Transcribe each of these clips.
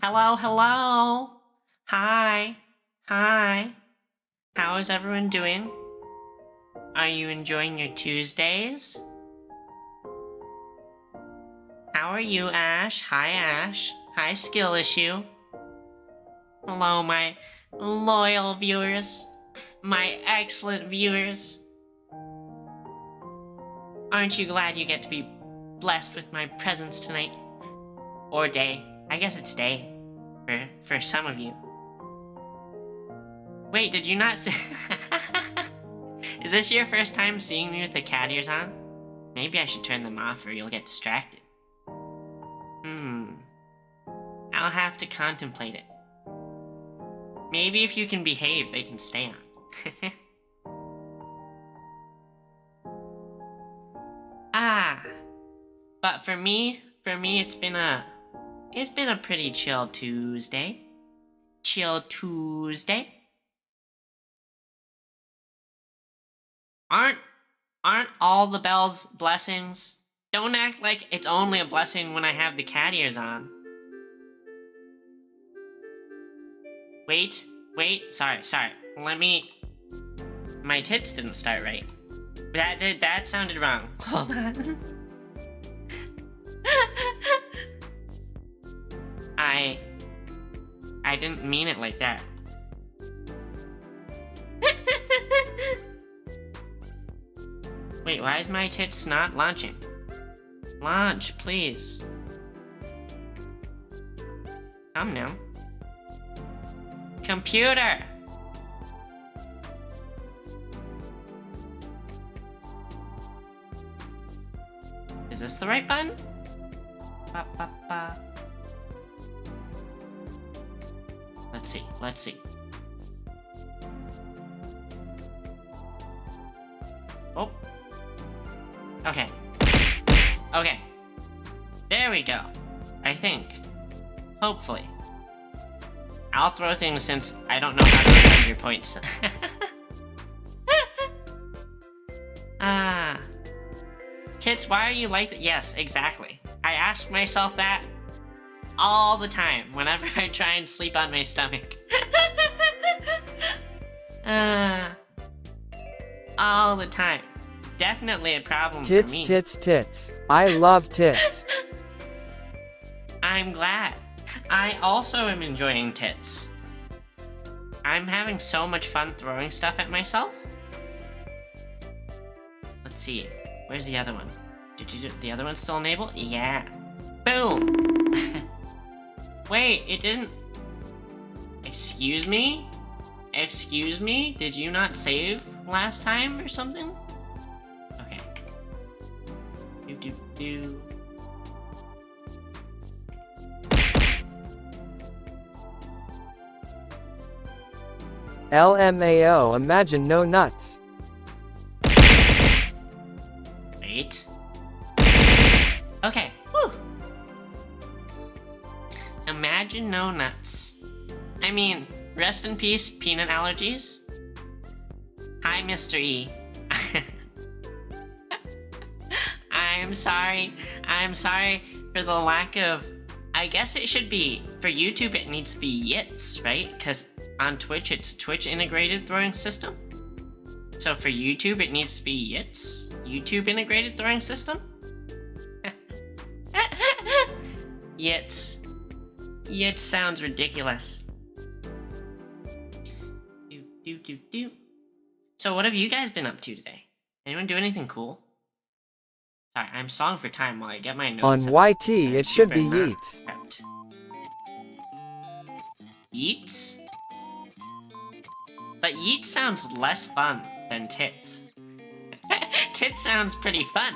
Hello, hello. Hi. Hi. How is everyone doing? Are you enjoying your Tuesdays? How are you, Ash? Hi, Ash. Hi, Skill Issue. Hello, my loyal viewers. My excellent viewers. Aren't you glad you get to be blessed with my presence tonight? Or day. I guess it's day. For some of you. Wait, did you not see? Is this your first time seeing me with the cat ears on? Maybe I should turn them off or you'll get distracted. I'll have to contemplate it. Maybe if you can behave, they can stay on. But for me, it's been a pretty chill Tuesday. Chill Tuesday. Aren't all the bells blessings? Don't act like it's only a blessing when I have the cat ears on. Wait, sorry. My tits didn't start right. That sounded wrong. Hold on. I didn't mean it like that. Wait, why is my tits not launching? Launch, please. Come now. Computer! Is this the right button? Ba, ba, ba. Let's see. Oh. Okay. There we go. I think. Hopefully. I'll throw things since I don't know how to remember your points. Tits, why are you like that? Yes, exactly. I ask myself that all the time whenever I try and sleep on my stomach. All the time. Definitely a problem for me. Tits. I love tits. I'm glad. I also am enjoying tits. I'm having so much fun throwing stuff at myself. Let's see. Where's the other one? The other one still enable? Yeah. Boom! Wait, it didn't... Excuse me? Excuse me? Did you not save last time or something? Okay. Do. LMAO, imagine no nuts. Wait. Okay. Whew. Imagine no nuts. I mean, rest in peace, peanut allergies. Hi, Mr. E. I'm sorry for the lack of... I guess it should be... For YouTube, it needs to be YITS, right? Because on Twitch, it's Twitch Integrated Throwing System. So for YouTube, it needs to be YITS. YouTube Integrated Throwing System? YITS. YITS sounds ridiculous. Do. So what have you guys been up to today? Anyone do anything cool? Sorry, I'm stalling for time while I get my notes. On YT, it should be Yeats. Yeats? But Yeats sounds less fun than tits. Tits sounds pretty fun.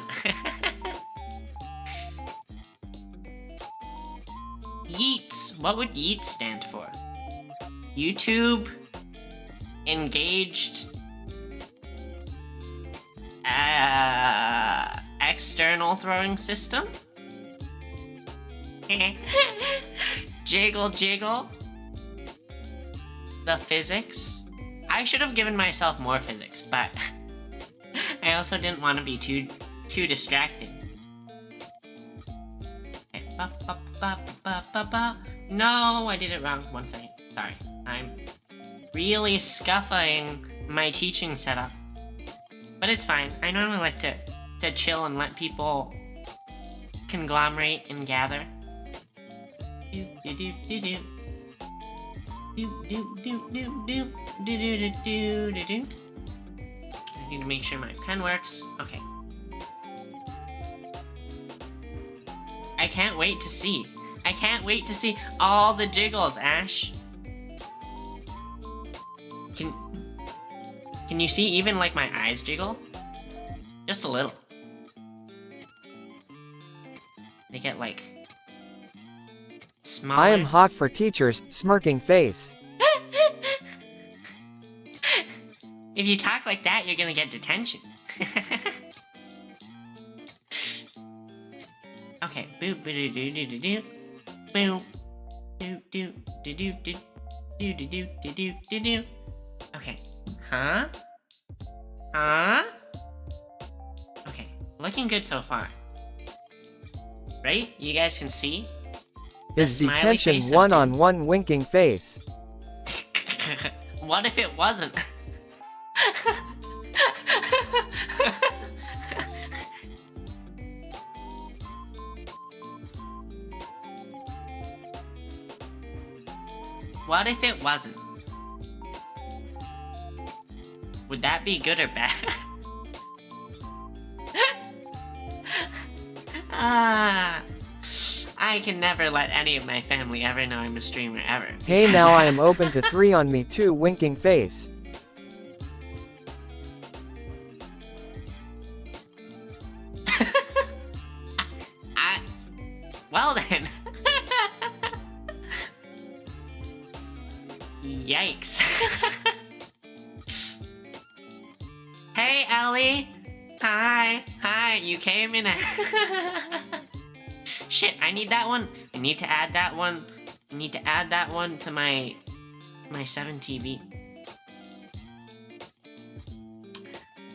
Yeats. What would Yeats stand for? YouTube Engaged External Throwing System? Jiggle. The physics? I should have given myself more physics, but I also didn't want to be too distracting. Okay. No, I did it wrong. 1 second. Sorry. I'm really scuffing my teaching setup. But it's fine. I normally like to chill and let people conglomerate and gather. Do do do do do. Do do do do do do do do do do. I need to make sure my pen works. Okay. I can't wait to see. I can't wait to see all the jiggles, Ash. Can you see even like my eyes jiggle? Just a little. They get like smaller. I am hot for teachers, smirking face. If you talk like that, you're gonna get detention. Okay, boop boo doo doo doo doo doo. Boop. Doo doo doo doo doo doo doo doo doo doo doo. Okay. Huh? Huh? Okay. Looking good so far. Right? You guys can see? His smiley detention face of one-on-one winking face. What if it wasn't? What if it wasn't? Would that be good or bad? I can never let any of my family ever know I'm a streamer ever. Hey, now I am open to 3 on me too, winking face. Well then. Yikes. Hey, Ellie. Hi. Hi, you came in. Shit, I need that one. I need to add that one. I need to add that one to my 7 TV.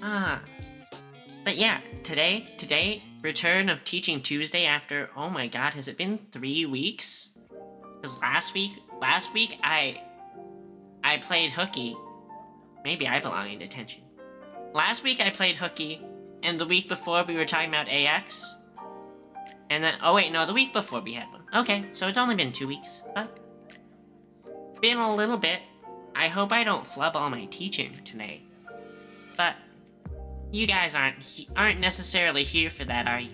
But yeah, today, return of Teaching Tuesday after, oh my god, has it been 3 weeks? Because last week I played hooky. Maybe I belong in detention. Last week I played hooky, and the week before we were talking about AX. And then, oh wait, no, the week before we had one. Okay, so it's only been 2 weeks, but been a little bit. I hope I don't flub all my teaching today. But you guys aren't necessarily here for that, are you?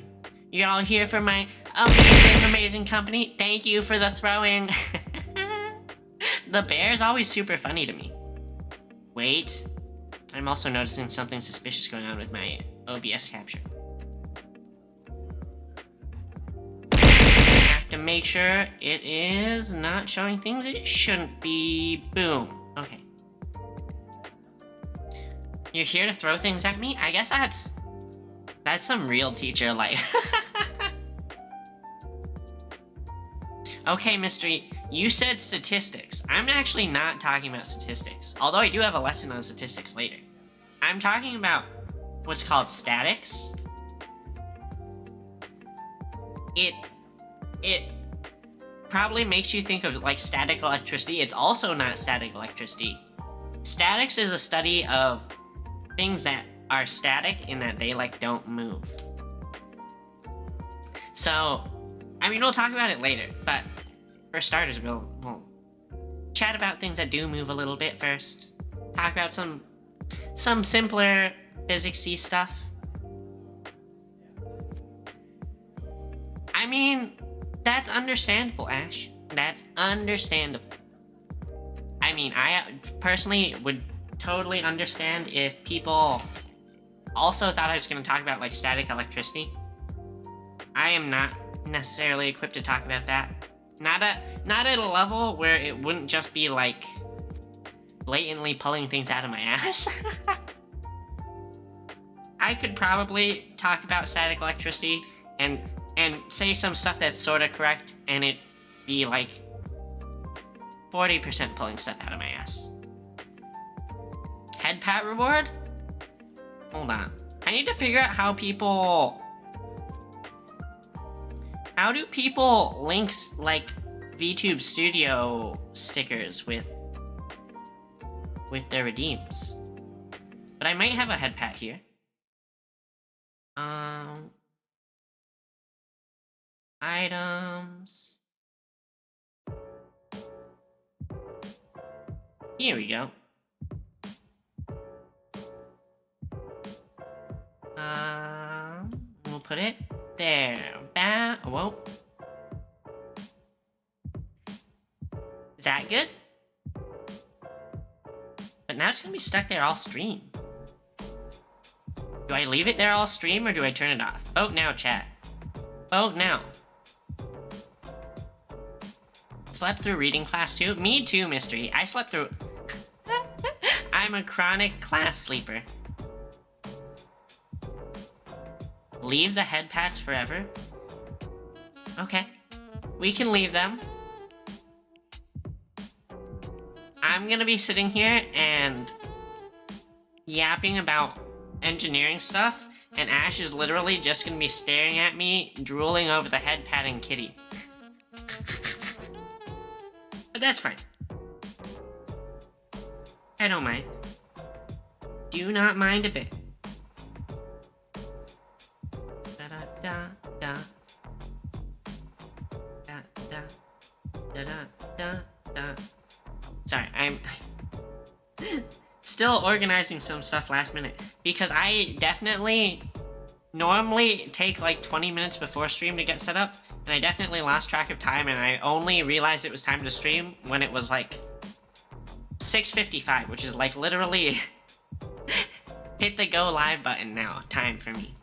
You're all here for my amazing company. Thank you for the throwing. The bear's always super funny to me. Wait, I'm also noticing something suspicious going on with my OBS capture. I have to make sure it is not showing things it shouldn't be. Boom. Okay. You're here to throw things at me? I guess that's some real teacher life. Okay, Mystery, you said statistics. I'm actually not talking about statistics, although I do have a lesson on statistics later. I'm talking about what's called statics. It probably makes you think of like static electricity. It's also not static electricity. Statics is a study of things that are static in that they like don't move. So, I mean, we'll talk about it later, but for starters, we'll chat about things that do move a little bit first. Talk about some simpler physics-y stuff. I mean, that's understandable, Ash. That's understandable. I mean, I personally would totally understand if people also thought I was going to talk about like static electricity. I am not necessarily equipped to talk about that. Not at a level where it wouldn't just be like blatantly pulling things out of my ass. I could probably talk about static electricity and say some stuff that's sort of correct, and it be like 40% pulling stuff out of my ass. Head pat reward? Hold on. I need to figure out how people How do people link like VTube Studio stickers with their redeems? But I might have a head pat here. Items. Here we go. We'll put it there. Whoa. Is that good? But now it's gonna be stuck there all stream. Do I leave it there all stream or do I turn it off? Vote now, chat. Vote now. Slept through reading class too? Me too, Mystery. I slept through... I'm a chronic class sleeper. Leave the head pads forever? Okay. We can leave them. I'm gonna be sitting here and yapping about engineering stuff, and Ash is literally just gonna be staring at me, drooling over the head patting kitty. But that's fine. I don't mind. Do not mind a bit. Da-da-da-da. Da-da-da-da-da. Sorry, I'm still organizing some stuff last minute because I definitely normally take like 20 minutes before stream to get set up, and I definitely lost track of time, and I only realized it was time to stream when it was like 6:55, which is like literally hit the go live button now time for me.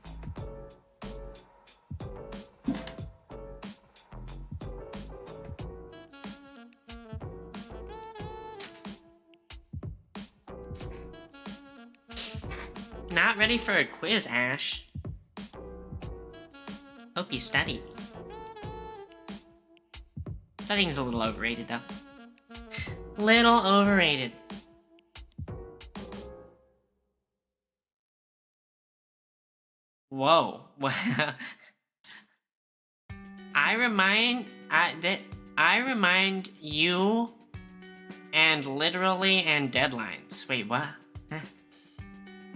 Not ready for a quiz, Ash. Hope you study. Studying's a little overrated, though. Little overrated. Whoa. I remind you and literally and deadlines. Wait, what?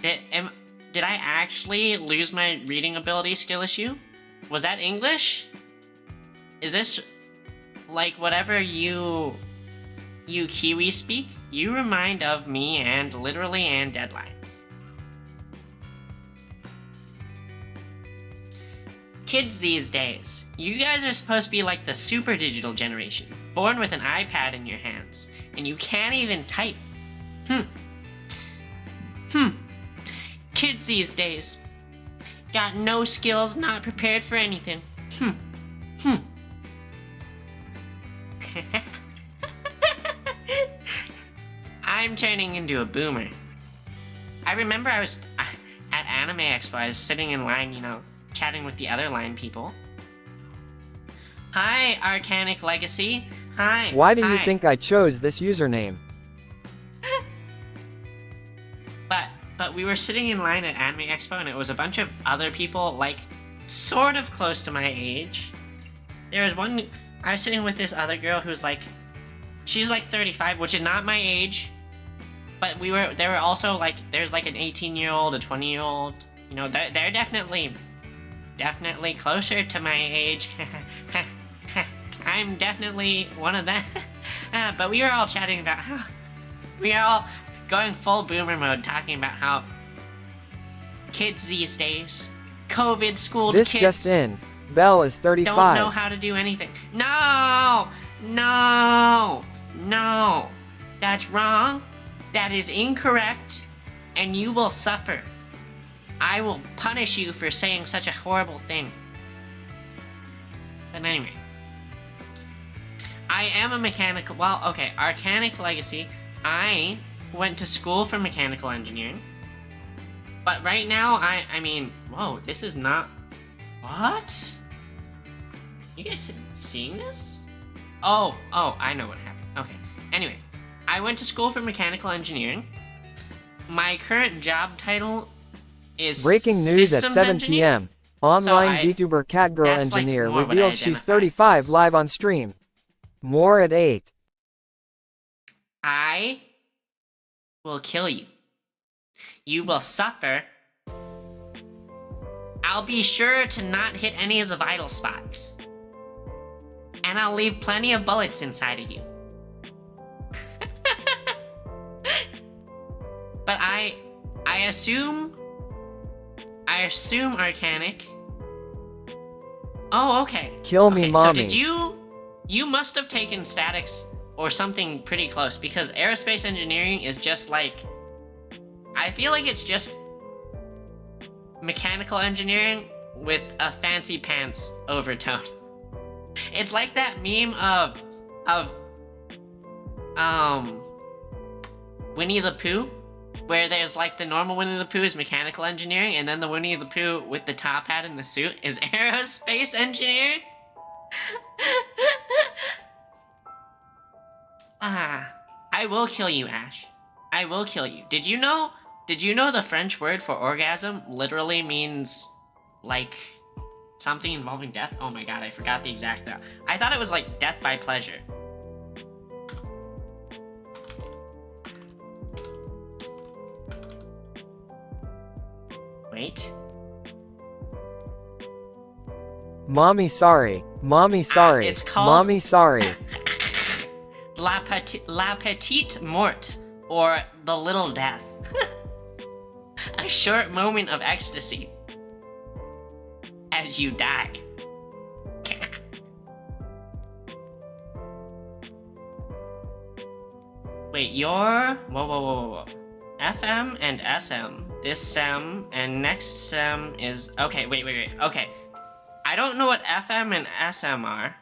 Did I actually lose my reading ability skill issue? Was that English? Is this like whatever you Kiwi speak? You remind of me and literally and deadlines. Kids these days, you guys are supposed to be like the super digital generation, born with an iPad in your hands, and you can't even type. Kids these days got no skills, not prepared for anything. I'm turning into a boomer. I remember I was at Anime Expo, I was sitting in line, you know, chatting with the other line people. Hi, Arcanic Legacy. Hi. Why do you think I chose this username? But we were sitting in line at Anime Expo, and it was a bunch of other people, like, sort of close to my age. There was one... I was sitting with this other girl who's, like... She's, like, 35, which is not my age. But there were also, like... There's, like, an 18-year-old, a 20-year-old. You know, they're definitely closer to my age. I'm definitely one of them. But we were all chatting about how... We are all... going full boomer mode, talking about how kids these days, COVID schooled This kids just in. Belle is 35. don't know how to do anything. No! No! No! That's wrong. That is incorrect. And you will suffer. I will punish you for saying such a horrible thing. But anyway. I am a mechanical... Well, okay. Arcanic Legacy. I went to school for mechanical engineering. But right now, I mean... Whoa, this is not... What? You guys seeing this? Oh, I know what happened. Okay. Anyway, I went to school for mechanical engineering. My current job title is Breaking news at systems 7 engineer. p.m. Online VTuber Catgirl that's, like, Engineer more what I reveals she's identify 35 as. live on stream. More at 8. I will kill you. You will suffer. I'll be sure to not hit any of the vital spots. And I'll leave plenty of bullets inside of you. But I assume Arcanic. Oh, okay. Kill me, okay, mommy. So did you must have taken statics or something pretty close, because aerospace engineering is just like, I feel like it's just mechanical engineering with a fancy pants overtone. It's like that meme of Winnie the Pooh, where there's like the normal Winnie the Pooh is mechanical engineering, and then the Winnie the Pooh with the top hat and the suit is aerospace engineering. I will kill you, Ash. I will kill you. Did you know the French word for orgasm literally means, like, something involving death? Oh my god, I forgot the exact thing. I thought it was like death by pleasure. Wait. Mommy sorry. Mommy sorry. It's called... Mommy sorry. La Petite Mort, or the Little Death. A short moment of ecstasy as you die. Wait, you're... Whoa. FM and SM. This sem and next sem is... Okay, wait. Okay. I don't know what FM and SM are,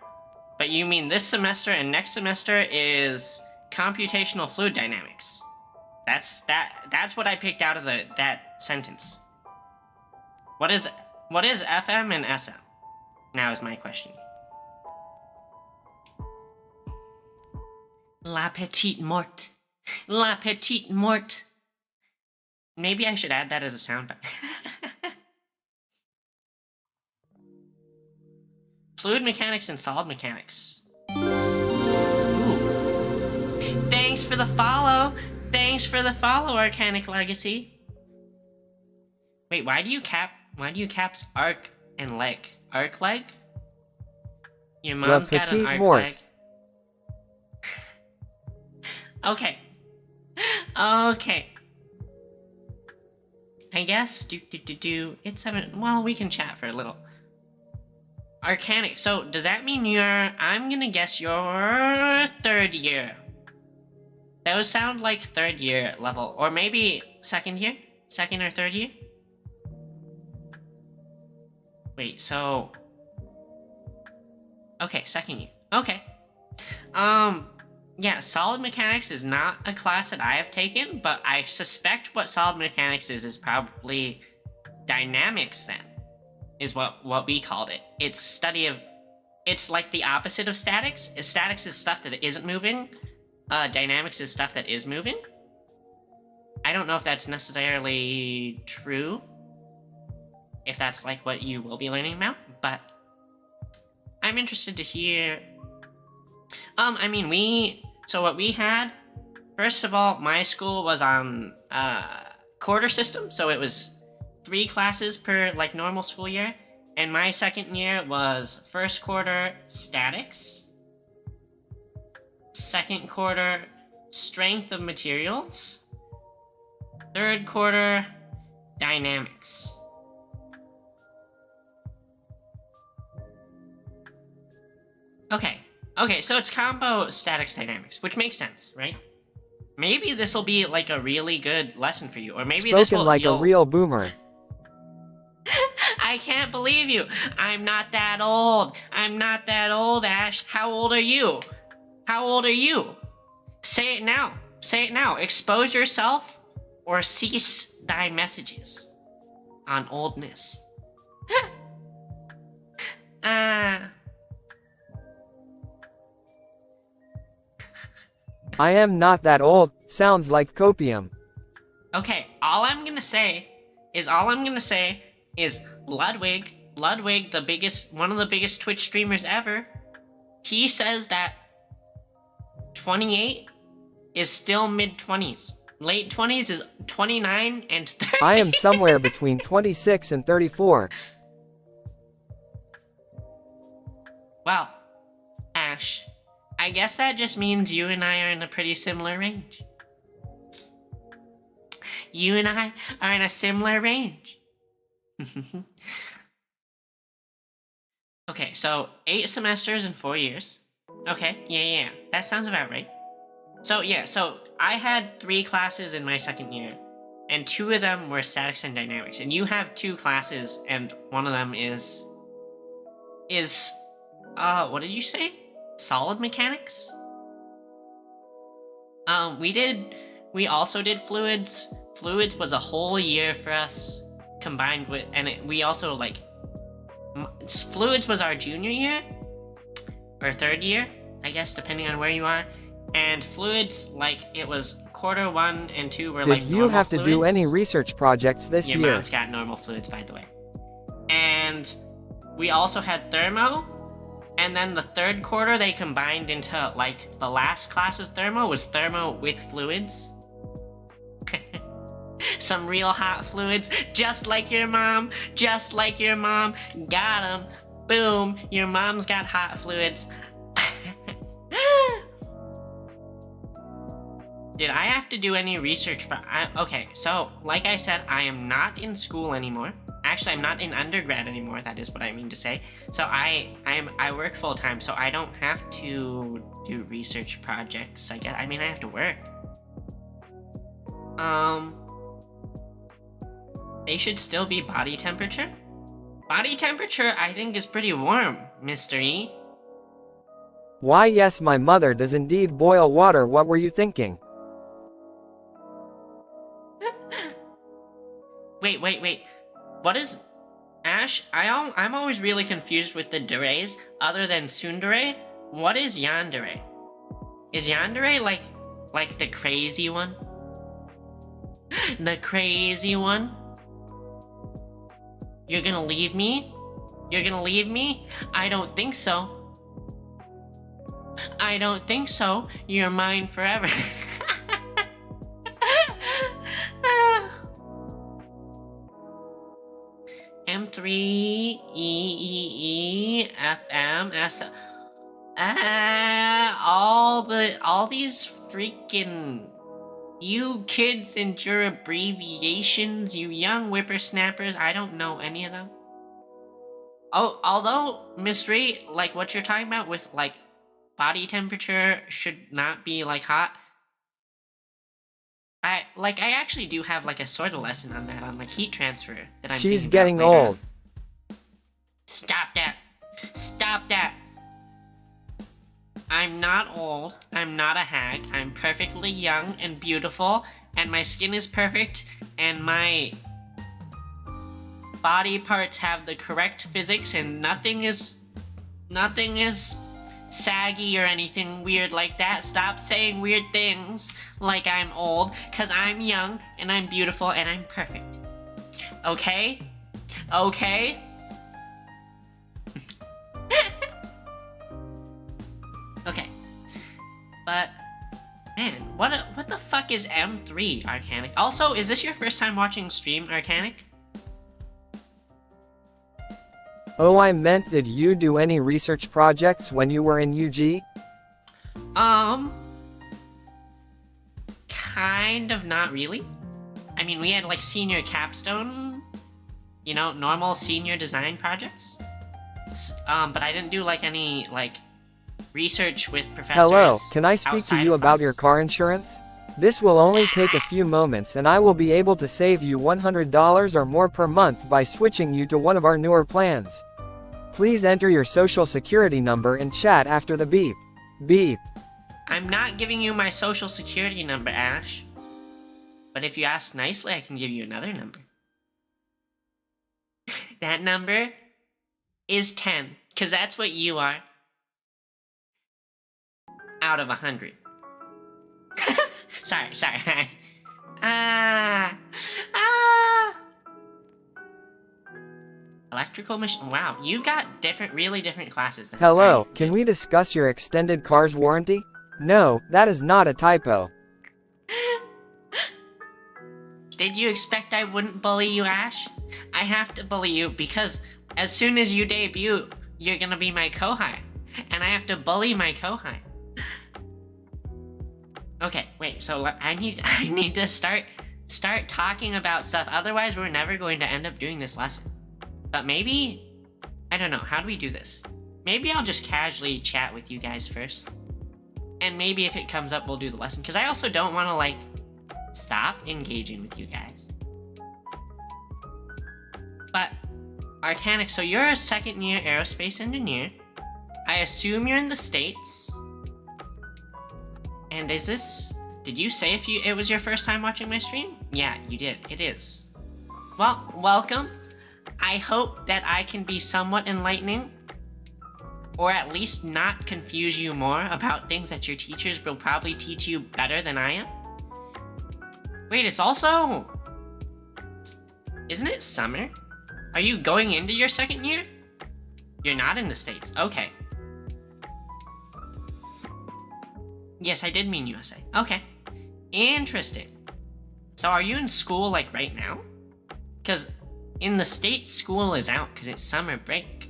but you mean this semester and next semester is computational fluid dynamics. That's what I picked out of that sentence. What is FM and SM? Now is my question. La Petite Mort. La Petite Mort. Maybe I should add that as a soundbite. Fluid mechanics and solid mechanics. Ooh. Thanks for the follow. Thanks for the follow, Arcanic Legacy. Wait, why do you caps arc and leg? Arc leg? Your mom's got an arc leg. Okay. Okay. I guess it's 7. Well, we can chat for a little. Arcanic. So does that mean I'm gonna guess you're third year. Those sound like third year level, or maybe second year? Second or third year? Wait, so... Okay, second year. Okay. Yeah, solid mechanics is not a class that I have taken, but I suspect what solid mechanics is probably dynamics then, is what we called it. It's study of... It's like the opposite of statics. Statics is stuff that isn't moving. Dynamics is stuff that is moving. I don't know if that's necessarily true, if that's like what you will be learning about, but I'm interested to hear. I mean, so what we had, first of all, my school was on quarter system, so it was 3 classes per like normal school year, and my second year was first quarter statics, second quarter strength of materials, third quarter dynamics. Okay, so it's combo statics dynamics, which makes sense, right? Maybe this will be like a really good lesson for you, or maybe this will... Spoken like a real boomer. I can't believe you. I'm not that old. I'm not that old, Ash. How old are you? How old are you? Say it now. Say it now. Expose yourself or cease thy messages on oldness. I am not that old. Sounds like copium. Okay, all I'm gonna say is Ludwig Ludwig, one of the biggest Twitch streamers ever, he says that 28 is still mid-20s. Late 20s is 29 and 30. I am somewhere between 26 and 34. Well, Ash, I guess that just means you and I are in a pretty similar range. You and I are in a similar range. Okay, so 8 semesters in 4 years. Okay, yeah. That sounds about right. So I had 3 classes in my second year, and 2 of them were statics and dynamics. And you have 2 classes, and one of them is what did you say? Solid mechanics? We also did fluids. Fluids was a whole year for us, combined with, we also, like, fluids was our junior year, or 3rd year, I guess, depending on where you are. And fluids, like, it was quarter 1 and 2 were like Did you have to do fluids. any research projects this Your year? mom's got normal fluids, by the way. And we also had thermo, and then the 3rd quarter they combined into, like, the last class of thermo was thermo with fluids. Some real hot fluids, just like your mom, Got 'em. Boom, your mom's got hot fluids. Did I have to do any research? Okay, so like I said, I am not in school anymore. Actually, I'm not in undergrad anymore. That is what I mean to say. So I work full time, so I don't have to do research projects. I have to work. They should still be body temperature. Body temperature, I think, is pretty warm, Mr. E. Why, yes, my mother does indeed boil water. What were you thinking? Wait. What is... Ash, I'm always really confused with the durays, other than tsundere. What is yandere? Is yandere like the crazy one? The crazy one? You're gonna leave me? You're gonna leave me? I don't think so. I don't think so. You're mine forever. M3 E FM S. All these freaking. You kids and your abbreviations, you young whippersnappers, I don't know any of them. Oh, although, Mystery, like what you're talking about with, like, body temperature should not be, like, hot. I actually do have, like, a sort of lesson on that, on, like, heat transfer that I'm She's thinking getting about later. old. Stop that. Stop that. I'm not old, I'm not a hag, I'm perfectly young and beautiful, and my skin is perfect, and my body parts have the correct physics, and nothing is saggy or anything weird like that. Stop saying weird things like I'm old, cause I'm young, and I'm beautiful, and I'm perfect. Okay? Okay? Okay, but man, what the fuck is M3 Arcanic? Also, is this your first time watching stream, Arcanic? Oh, I meant, did you do any research projects when you were in UG? Kind of, not really. I mean, we had like senior capstone, you know, normal senior design projects. But I didn't do like any like research with professors. Hello, can I speak to outside you of about class. your car insurance? This will only take a few moments and I will be able to save you $100 or more per month by switching you to one of our newer plans. Please enter your social security number in chat after the beep. Beep. I'm not giving you my social security number, Ash. But if you ask nicely, I can give you another number. That number is 10, because that's what you are. Out of 100. Sorry. Electrical machine. Wow, you've got really different classes then. Hello, Alright, can good. we discuss your extended car's warranty? No, that is not a typo. Did you expect I wouldn't bully you, Ash? I have to bully you because as soon as you debut, you're gonna be my Kohai. And I have to bully my Kohai. Okay, wait, so I need to start talking about stuff, otherwise we're never going to end up doing this lesson. But maybe, I don't know, how do we do this? Maybe I'll just casually chat with you guys first. And maybe if it comes up, we'll do the lesson. Because I also don't want to, like, stop engaging with you guys. But, Arcanic, so you're a second-year aerospace engineer. I assume you're in the States. And is this... Did you say it was your first time watching my stream? Yeah, you did. It is. Well, welcome. I hope that I can be somewhat enlightening. Or at least not confuse you more about things that your teachers will probably teach you better than I am. Wait, it's also... Isn't it summer? Are you going into your second year? You're not in the States. Okay. Yes, I did mean USA. Okay. Interesting. So are you in school, like, right now? Because in the States, school is out because it's summer break.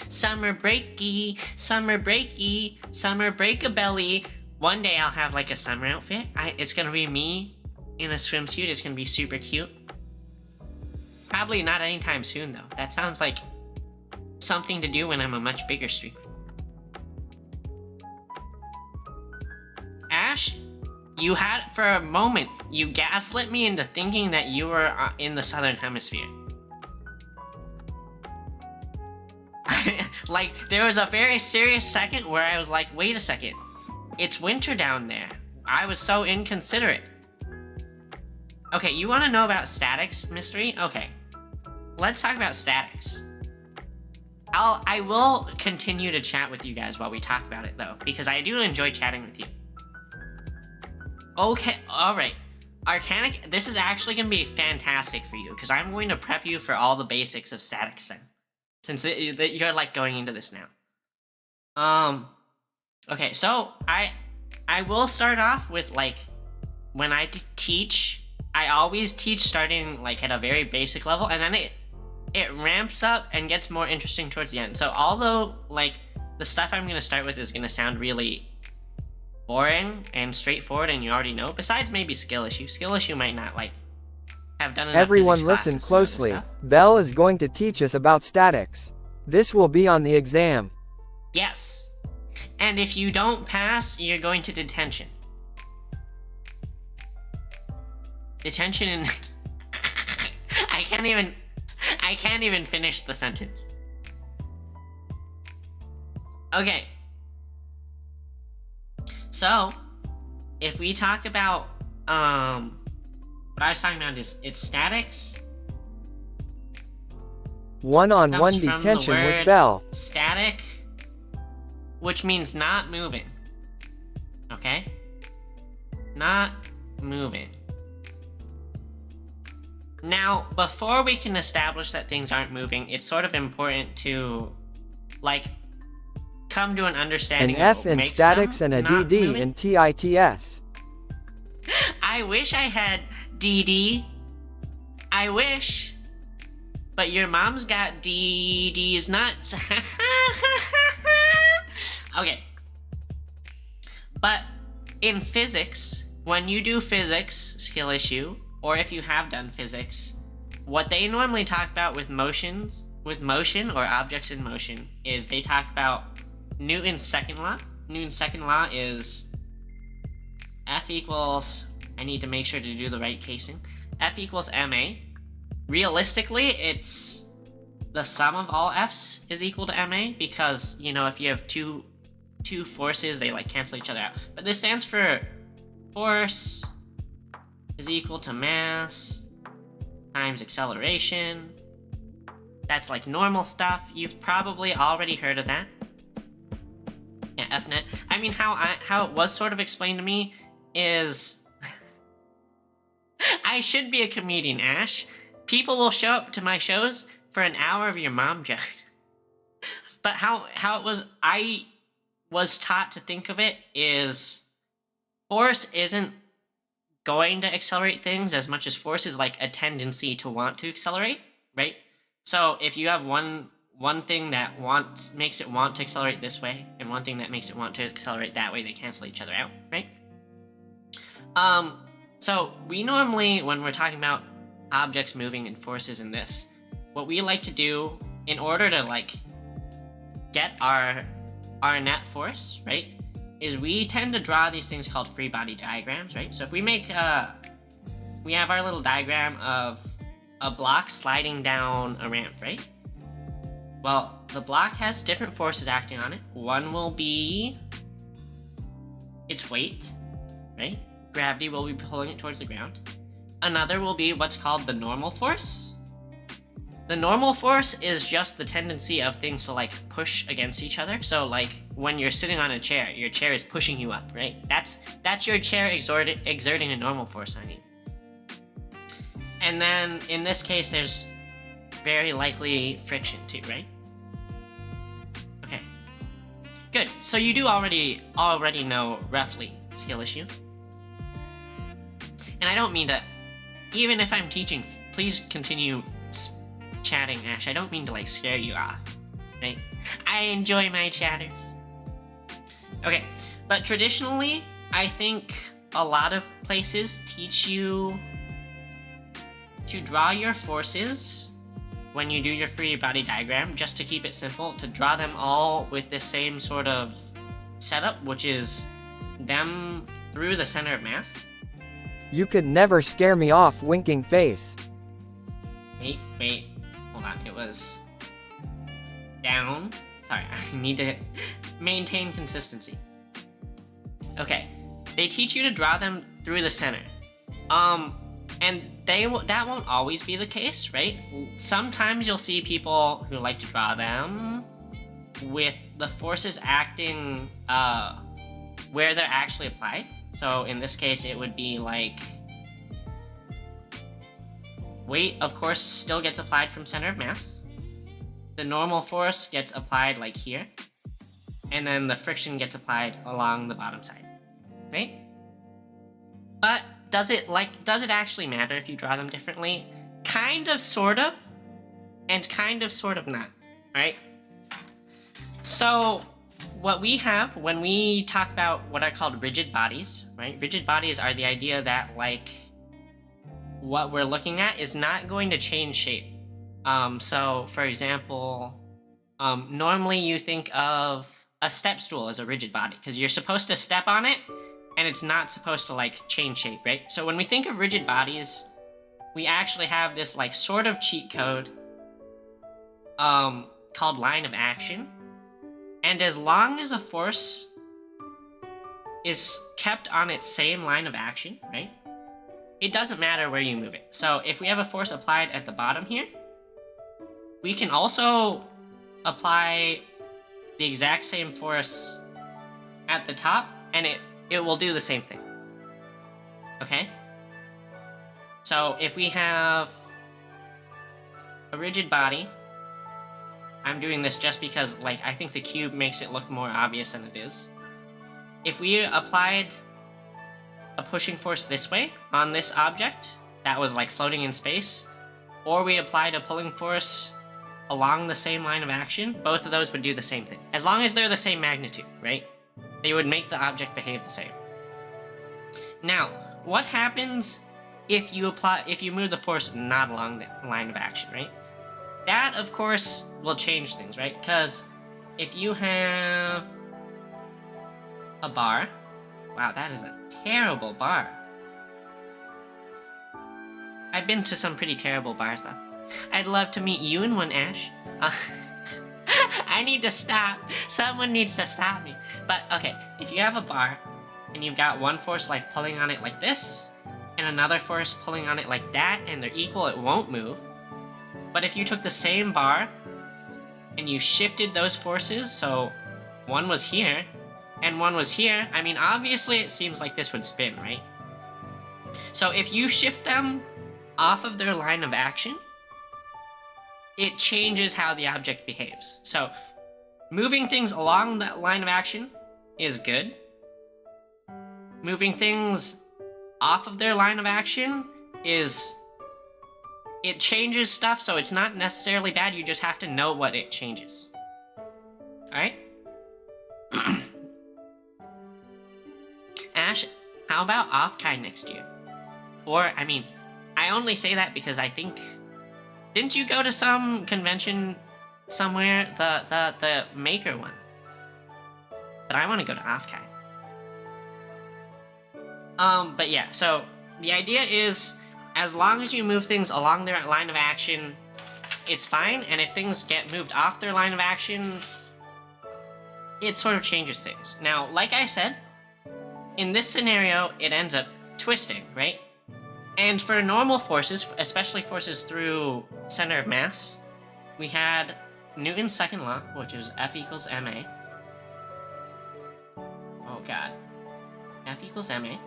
Summer breaky, summer breaky, summer break-a-belly. One day I'll have, like, a summer outfit. It's gonna be me in a swimsuit. It's gonna be super cute. Probably not anytime soon, though. That sounds like something to do when I'm a much bigger streamer. Ash, you had, for a moment, you gaslit me into thinking that you were in the Southern Hemisphere. Like, there was a very serious second where I was like, wait a second. It's winter down there. I was so inconsiderate. Okay, you want to know about statics, Mystery? Okay. Let's talk about statics. I will continue to chat with you guys while we talk about it, though, because I do enjoy chatting with you. Okay, alright. Arcanic, this is actually going to be fantastic for you, because I'm going to prep you for all the basics of statics then. Since you're, like, going into this now. Okay, so, I will start off with, like, when I teach, I always teach starting, like, at a very basic level, and then it ramps up and gets more interesting towards the end. So, although, like, the stuff I'm going to start with is going to sound really boring and straightforward and you already know, besides maybe skill issue. Skill issue might not, like, have done enough. Everyone listen closely. Belle is going to teach us about statics. This will be on the exam. Yes. And if you don't pass, you're going to detention. Detention in... I can't even finish the sentence. Okay. So, if we talk about, what I was talking about is, it's statics. One-on-one detention with Belle. Static, which means not moving. Okay? Not moving. Now, before we can establish that things aren't moving, it's sort of important to, like, come to an understanding An F in statics and a DD in TITS. I wish I had DD. I wish. But your mom's got DD's nuts. Okay. But in physics, when you do physics skill issue, or if you have done physics, what they normally talk about with motion or objects in motion is they talk about Newton's second law. Newton's second law is F equals, I need to make sure to do the right casing, F equals ma. Realistically, it's the sum of all F's is equal to ma, because, you know, if you have two forces, they, like, cancel each other out. But this stands for force is equal to mass times acceleration. That's, like, normal stuff. You've probably already heard of that. Yeah, Fnet. I mean, how it was sort of explained to me is... I should be a comedian, Ash. People will show up to my shows for an hour of your mom joke. But how I was taught to think of it is force isn't going to accelerate things as much as force is like a tendency to want to accelerate, right? So if you have one thing that makes it want to accelerate this way, and one thing that makes it want to accelerate that way, they cancel each other out, right? So we normally, when we're talking about objects moving and forces in this, what we like to do in order to like get our net force, right, is we tend to draw these things called free body diagrams, right? So if we make we have our little diagram of a block sliding down a ramp, right? Well, the block has different forces acting on it. One will be its weight, right? Gravity will be pulling it towards the ground. Another will be what's called the normal force. The normal force is just the tendency of things to like push against each other. So like when you're sitting on a chair, your chair is pushing you up, right? That's your chair exerting a normal force on you. And then in this case, there's very likely friction too, right? Okay, good. So you do already know roughly skill issue. And I don't mean to, even if I'm teaching, please continue chatting, Ash. I don't mean to like scare you off, right? I enjoy my chatters. Okay, but traditionally, I think a lot of places teach you to draw your forces when you do your free body diagram, just to keep it simple, to draw them all with the same sort of setup, which is them through the center of mass. You could never scare me off, winking face. Wait, hold on, it was down. Sorry, I need to maintain consistency. Okay, they teach you to draw them through the center. And that won't always be the case, right? Sometimes you'll see people who like to draw them with the forces acting where they're actually applied. So in this case, it would be like weight, of course, still gets applied from center of mass. The normal force gets applied like here, and then the friction gets applied along the bottom side, right? But does it actually matter if you draw them differently? Kind of, sort of, and kind of, sort of not, right? So what we have when we talk about what are called rigid bodies, right? Rigid bodies are the idea that like what we're looking at is not going to change shape. So for example, normally you think of a step stool as a rigid body because you're supposed to step on it and it's not supposed to like change shape, right? So when we think of rigid bodies, we actually have this like sort of cheat code called line of action. And as long as a force is kept on its same line of action, right? It doesn't matter where you move it. So if we have a force applied at the bottom here, we can also apply the exact same force at the top, and it will do the same thing. Okay? So if we have a rigid body, I'm doing this just because, like, I think the cube makes it look more obvious than it is. If we applied a pushing force this way on this object that was, like, floating in space, or we applied a pulling force along the same line of action, both of those would do the same thing. As long as they're the same magnitude, right? They would make the object behave the same. Now, what happens if you move the force not along the line of action, right? That, of course, will change things, right? Because if you have a bar... Wow, that is a terrible bar. I've been to some pretty terrible bars, though. I'd love to meet you in one, Ash. I need to stop. Someone needs to stop me. But, okay, if you have a bar, and you've got one force, like, pulling on it like this, and another force pulling on it like that, and they're equal, it won't move. But if you took the same bar and you shifted those forces, so one was here and one was here, I mean, obviously it seems like this would spin, right? So if you shift them off of their line of action, it changes how the object behaves. So moving things along that line of action is good. Moving things off of their line of action it changes stuff, so it's not necessarily bad. You just have to know what it changes. Alright? Ash, how about Offkai next year? Or, I mean, I only say that because I think... Didn't you go to some convention somewhere? The Maker one. But I want to go to Offkai. But yeah, so the idea is, as long as you move things along their line of action, it's fine, and if things get moved off their line of action, it sort of changes things. Now, like I said, in this scenario, it ends up twisting, right? And for normal forces, especially forces through center of mass, we had Newton's second law, which is F equals ma. Oh god. F equals ma.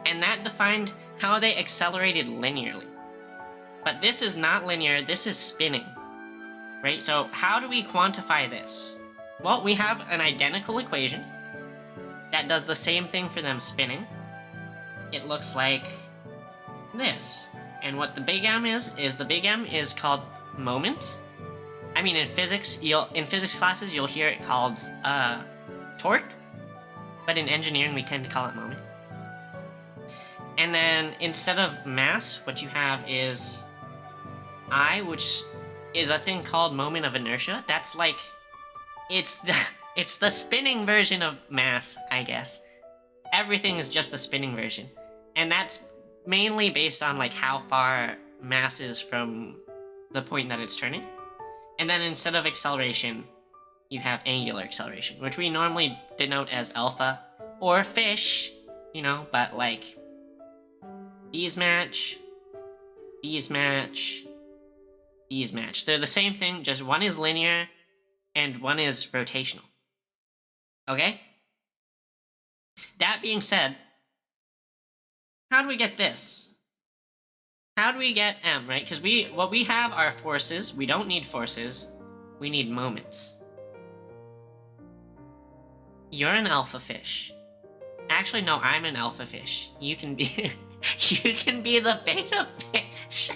And that defined how they accelerated linearly. But this is not linear, this is spinning. Right? So how do we quantify this? Well, we have an identical equation that does the same thing for them spinning. It looks like this. And what the big M is the big M is called moment. I mean, in physics classes, you'll hear it called torque. But in engineering, we tend to call it moment. And then instead of mass, what you have is I, which is a thing called moment of inertia. That's like, it's the spinning version of mass, I guess. Everything is just the spinning version. And that's mainly based on like how far mass is from the point that it's turning. And then instead of acceleration, you have angular acceleration, which we normally denote as alpha or fish, you know, but like these match, these match, these match. They're the same thing, just one is linear and one is rotational. Okay? That being said, how do we get this? How do we get M, right? Because what we have are forces. We don't need forces. We need moments. You're an alpha fish. Actually, no, I'm an alpha fish. You can be... you can be the beta fish.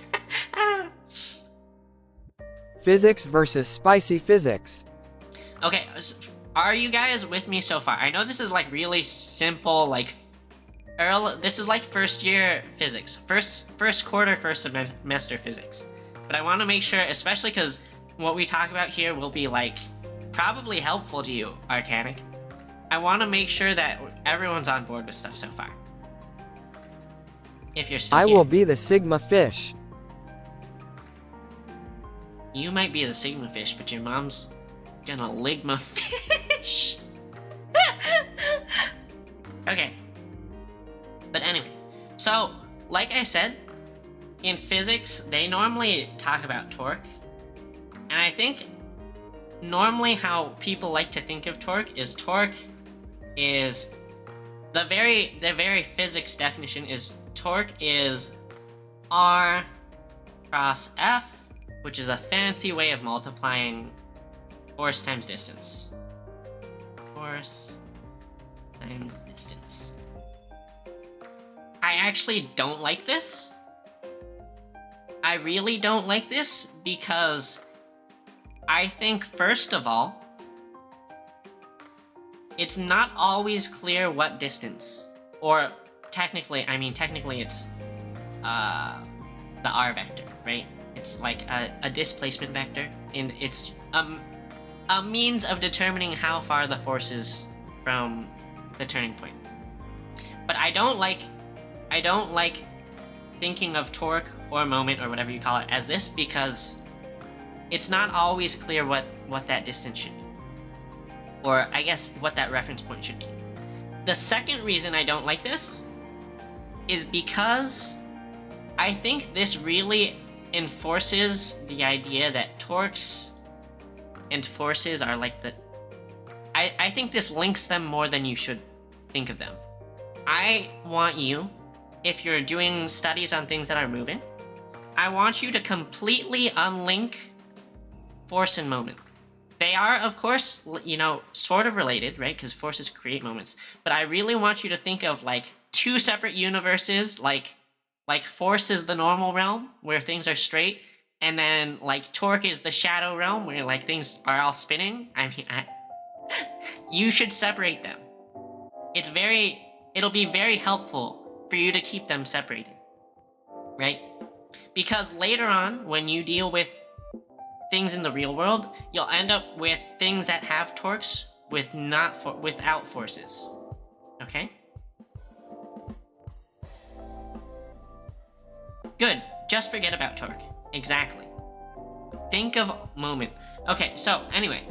Physics versus spicy physics. Okay, are you guys with me so far? I know this is like really simple, like this is like first year physics, first quarter, first semester physics. But I want to make sure, especially because what we talk about here will be like probably helpful to you, Arcanic. I want to make sure that everyone's on board with stuff so far. If you're still I here. will be the Sigma fish. You might be the Sigma fish, but your mom's gonna Ligma fish. Okay. But anyway, so, like I said, in physics, they normally talk about torque. And I think normally how people like to think of torque is the very physics definition is torque is R cross F, which is a fancy way of multiplying force times distance. Force times distance. I actually don't like this. I really don't like this because I think, first of all, it's not always clear what distance, or technically it's the r vector, right? It's like a displacement vector, and it's a means of determining how far the force is from the turning point. But I don't like thinking of torque or moment or whatever you call it as this, because it's not always clear what that distance should be, or I guess what that reference point should be. The second reason I don't like this is because I think this really enforces the idea that torques and forces are like the... I think this links them more than you should think of them. I want you, if you're doing studies on things that are moving, I want you to completely unlink force and moment. They are, of course, you know, sort of related, right? Because forces create moments. But I really want you to think of, like, two separate universes, like force is the normal realm, where things are straight, and then, like, torque is the shadow realm, where, like, things are all spinning. I mean, you should separate them. It'll be very helpful for you to keep them separated, right? Because later on, when you deal with things in the real world, you'll end up with things that have torques without forces. Okay? Good. Just forget about torque. Exactly. Think of moment. Okay, so anyway,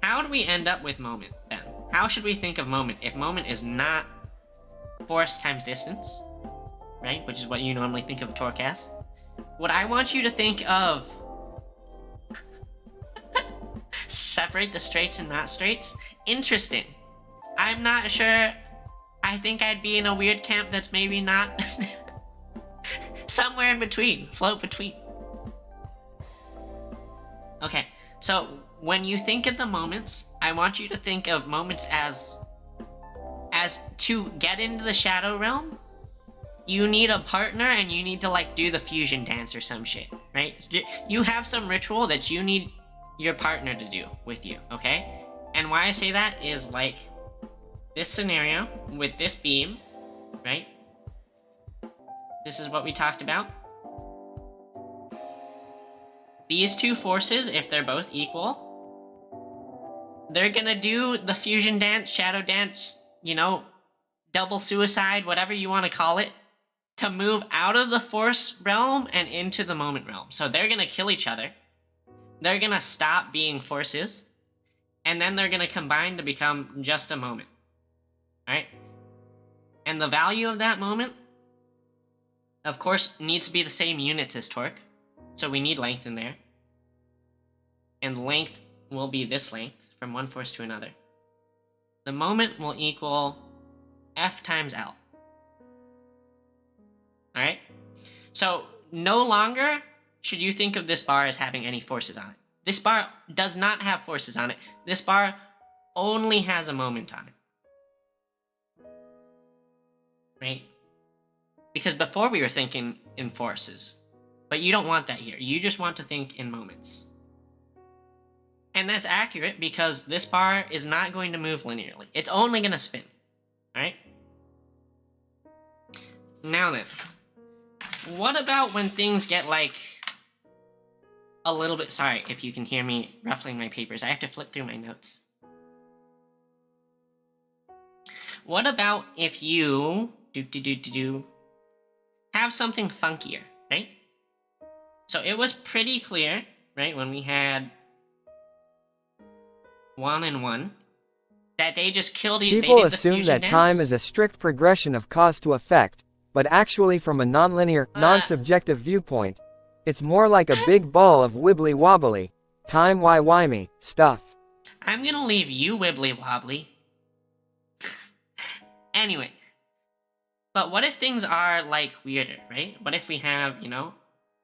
how do we end up with moment then? How should we think of moment if moment is not force times distance, right? Which is what you normally think of torque as. What I want you to think of separate the straights and not straights? Interesting. I'm not sure. I think I'd be in a weird camp that's maybe not. Somewhere in between. Float between. Okay, so when you think of the moments, I want you to think of moments as to get into the shadow realm, you need a partner and you need to, like, do the fusion dance or some shit, right? You have some ritual that you need your partner to do with you, okay? And why I say that is, like, this scenario with this beam, right? This is what we talked about. These two forces, if they're both equal, they're gonna do the fusion dance, shadow dance, you know, double suicide, whatever you want to call it, to move out of the force realm and into the moment realm. So they're gonna kill each other. They're gonna stop being forces, and then they're gonna combine to become just a moment. Alright? And the value of that moment, of course, needs to be the same units as torque. So we need length in there. And length will be this length from one force to another. The moment will equal F times L. Alright? So no longer should you think of this bar as having any forces on it. This bar does not have forces on it. This bar only has a moment on it. Right? Because before we were thinking in forces. But you don't want that here. You just want to think in moments. And that's accurate because this bar is not going to move linearly. It's only going to spin. Alright? Now then. What about when things get, like, a little bit... Sorry if you can hear me ruffling my papers. I have to flip through my notes. What about if you... have something funkier, right? So it was pretty clear, right, when we had 1 and 1, that they just killed each other. People assume that time is a strict progression of cause to effect, but actually from a nonlinear, non-subjective viewpoint, it's more like a big ball of wibbly-wobbly, time-wimey stuff. I'm gonna leave you wibbly-wobbly. Anyway. But what if things are, like, weirder, right? What if we have, you know,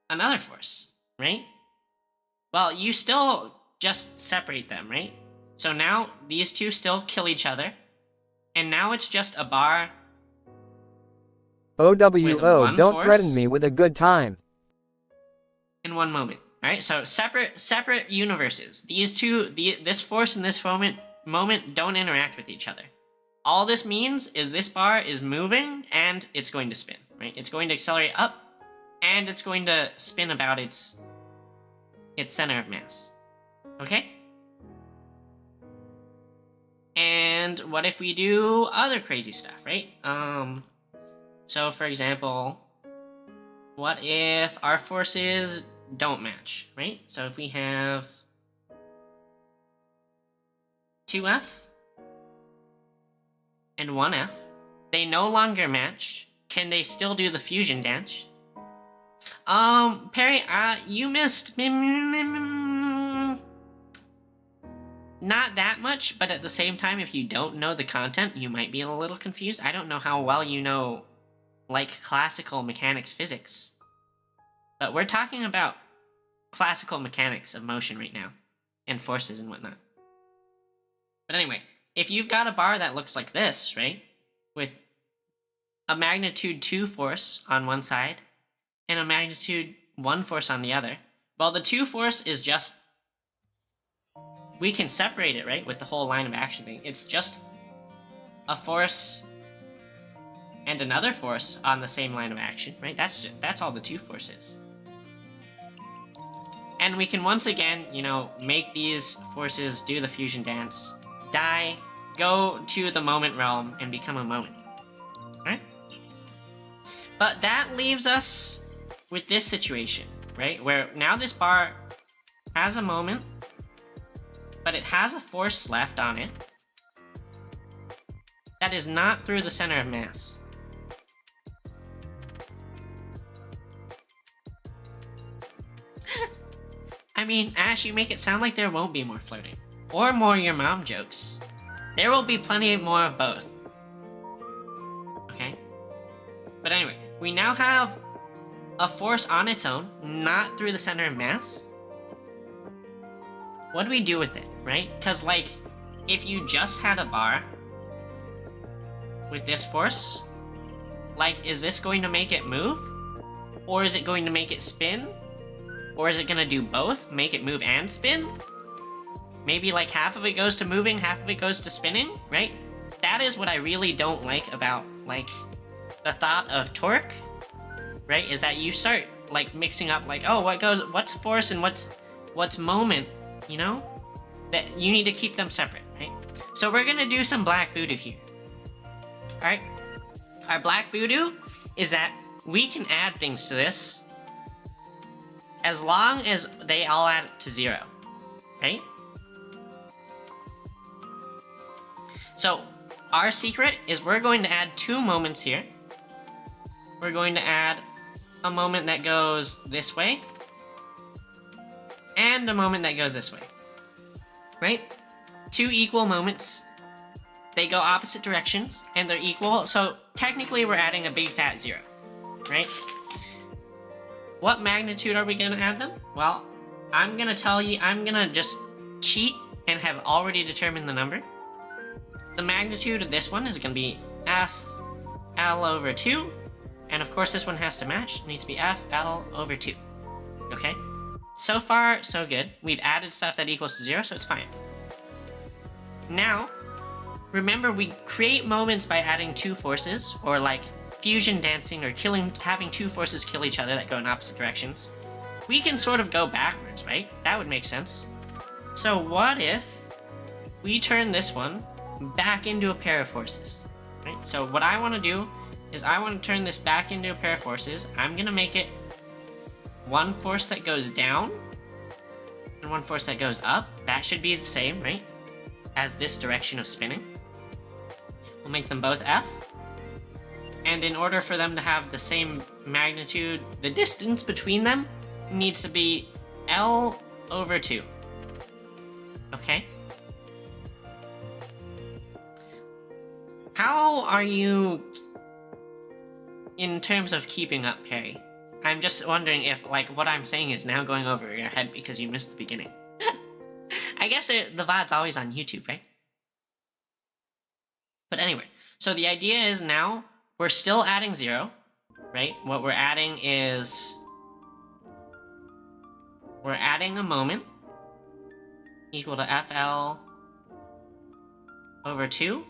another force, right? Well, you still just separate them, right? So now these two still kill each other. And now it's just a bar. OWO, don't threaten me with a good time. In one moment, right? So separate universes. These two, this force and this moment don't interact with each other. All this means is this bar is moving and it's going to spin, right? It's going to accelerate up and it's going to spin about its center of mass. Okay? And what if we do other crazy stuff, right? So for example, what if our forces don't match, right? So if we have 2F and 1F, they no longer match. Can they still do the fusion dance? Perry, you missed not that much, but at the same time, if you don't know the content, you might be a little confused. I don't know how well you know, like, classical mechanics physics. But we're talking about classical mechanics of motion right now, and forces and whatnot. But anyway, if you've got a bar that looks like this, right, with a magnitude 2 force on one side and a magnitude 1 force on the other, well, the 2 force is just, we can separate it, right, with the whole line of action thing. It's just a force and another force on the same line of action, right? That's all the 2 forces. And we can once again, you know, make these forces do the fusion dance, die, go to the moment realm, and become a moment. Right? But that leaves us with this situation, right? Where now this bar has a moment, but it has a force left on it that is not through the center of mass. I mean, Ash, you make it sound like there won't be more flirting. Or more your mom jokes. There will be plenty more of both. Okay? But anyway, we now have a force on its own, not through the center of mass. What do we do with it, right? Because, like, if you just had a bar with this force, like, is this going to make it move? Or is it going to make it spin? Or is it gonna do both? Make it move and spin? Maybe like half of it goes to moving, half of it goes to spinning, right? That is what I really don't like about, like, the thought of torque, right? Is that you start, like, mixing up, like, oh, what's force and what's moment, you know? That you need to keep them separate, right? So we're gonna do some black voodoo here. Alright? Our black voodoo is that we can add things to this as long as they all add up to 0, right? So, our secret is we're going to add 2 moments here. We're going to add a moment that goes this way, and a moment that goes this way, right? 2 equal moments. They go opposite directions, and they're equal, so technically we're adding a big fat 0, right? What magnitude are we going to add them? Well, I'm going to tell you, I'm going to just cheat and have already determined the number. The magnitude of this one is going to be FL over 2. And of course this one has to match. It needs to be FL over 2. Okay? So far, so good. We've added stuff that equals to 0, so it's fine. Now, remember we create moments by adding 2 forces, or like fusion dancing, or having 2 forces kill each other that go in opposite directions. We can sort of go backwards, right? That would make sense. So what if we turn this one back into a pair of forces, right? So what I want to do is I want to turn this back into a pair of forces. I'm going to make it 1 force that goes down and 1 force that goes up. That should be the same, right, as this direction of spinning. We'll make them both F. And in order for them to have the same magnitude, the distance between them needs to be L over 2. Okay? How are you in terms of keeping up, Perry? I'm just wondering if, like, what I'm saying is now going over your head because you missed the beginning. I guess the VOD's always on YouTube, right? But anyway, so the idea is now we're still adding 0, right? What we're adding is we're adding a moment equal to FL over 2,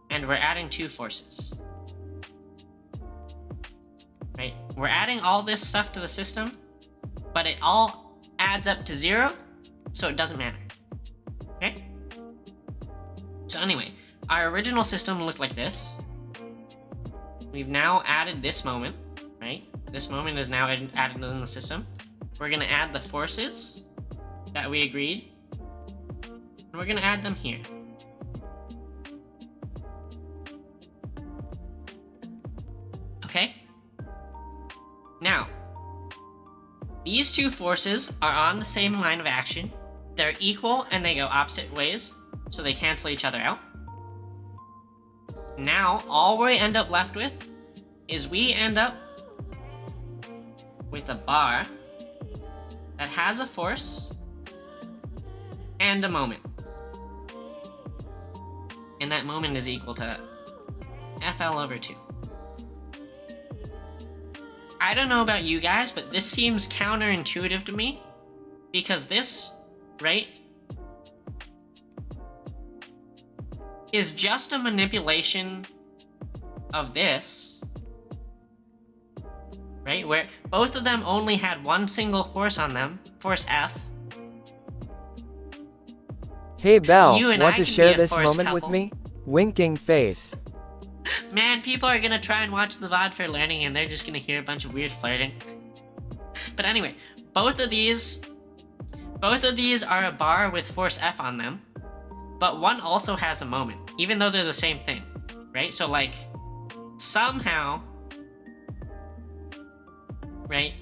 and we're adding 2 forces. Right? We're adding all this stuff to the system, but it all adds up to 0, so it doesn't matter. Okay? So anyway, our original system looked like this. We've now added this moment, right? This moment is now added in the system. We're going to add the forces that we agreed, and we're going to add them here. Okay? Now, these 2 forces are on the same line of action. They're equal and they go opposite ways, so they cancel each other out. Now, all we end up left with is we end up with a bar that has a force and a moment. And that moment is equal to FL over 2. I don't know about you guys, but this seems counterintuitive to me. Because this, right, is just a manipulation of this, right? Where both of them only had one single force on them, force F. Hey Belle, You and want I to can share be a this force moment with couple. me? Winking face. Man, people are gonna try and watch the VOD for learning and they're just gonna hear a bunch of weird flirting. But anyway, both of these are a bar with force F on them, but one also has a moment, even though they're the same thing, right? So like, somehow, right?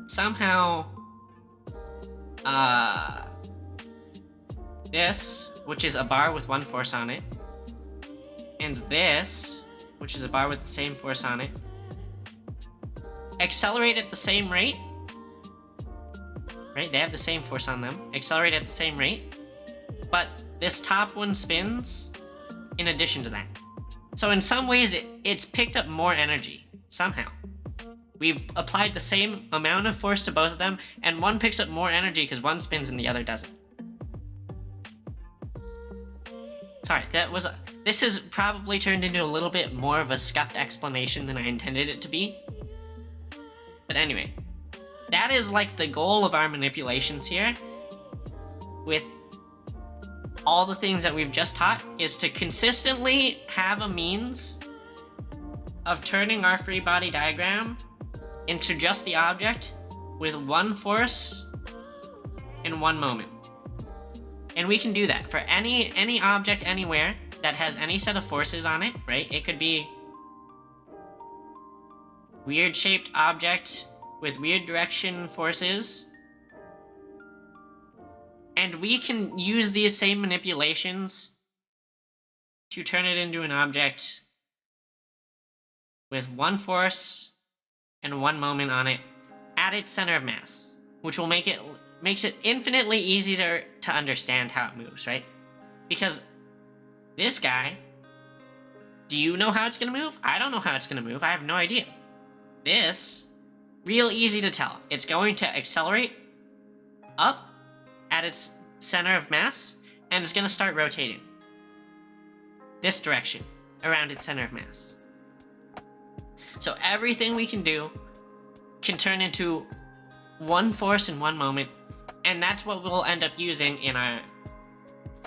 Somehow, this, which is a bar with one force on it, and this, which is a bar with the same force on it, accelerate at the same rate, right? They have the same force on them, accelerate at the same rate, but this top one spins in addition to that. So in some ways, it's picked up more energy, somehow. We've applied the same amount of force to both of them, and one picks up more energy because one spins and the other doesn't. Sorry, this has probably turned into a little bit more of a scuffed explanation than I intended it to be. But anyway, that is like the goal of our manipulations here with all the things that we've just taught, is to consistently have a means of turning our free body diagram into just the object with one force and one moment. And we can do that for any object anywhere that has any set of forces on it, right? It could be weird shaped object with weird direction forces. And we can use these same manipulations to turn it into an object with one force and one moment on it at its center of mass, which will makes it infinitely easier to understand how it moves, right? Because this guy, do you know how it's gonna move? I don't know how it's gonna move. I have no idea. This, real easy to tell. It's going to accelerate up at its center of mass, and it's gonna start rotating this direction around its center of mass. So everything we can do can turn into one force in one moment, and that's what we'll end up using in our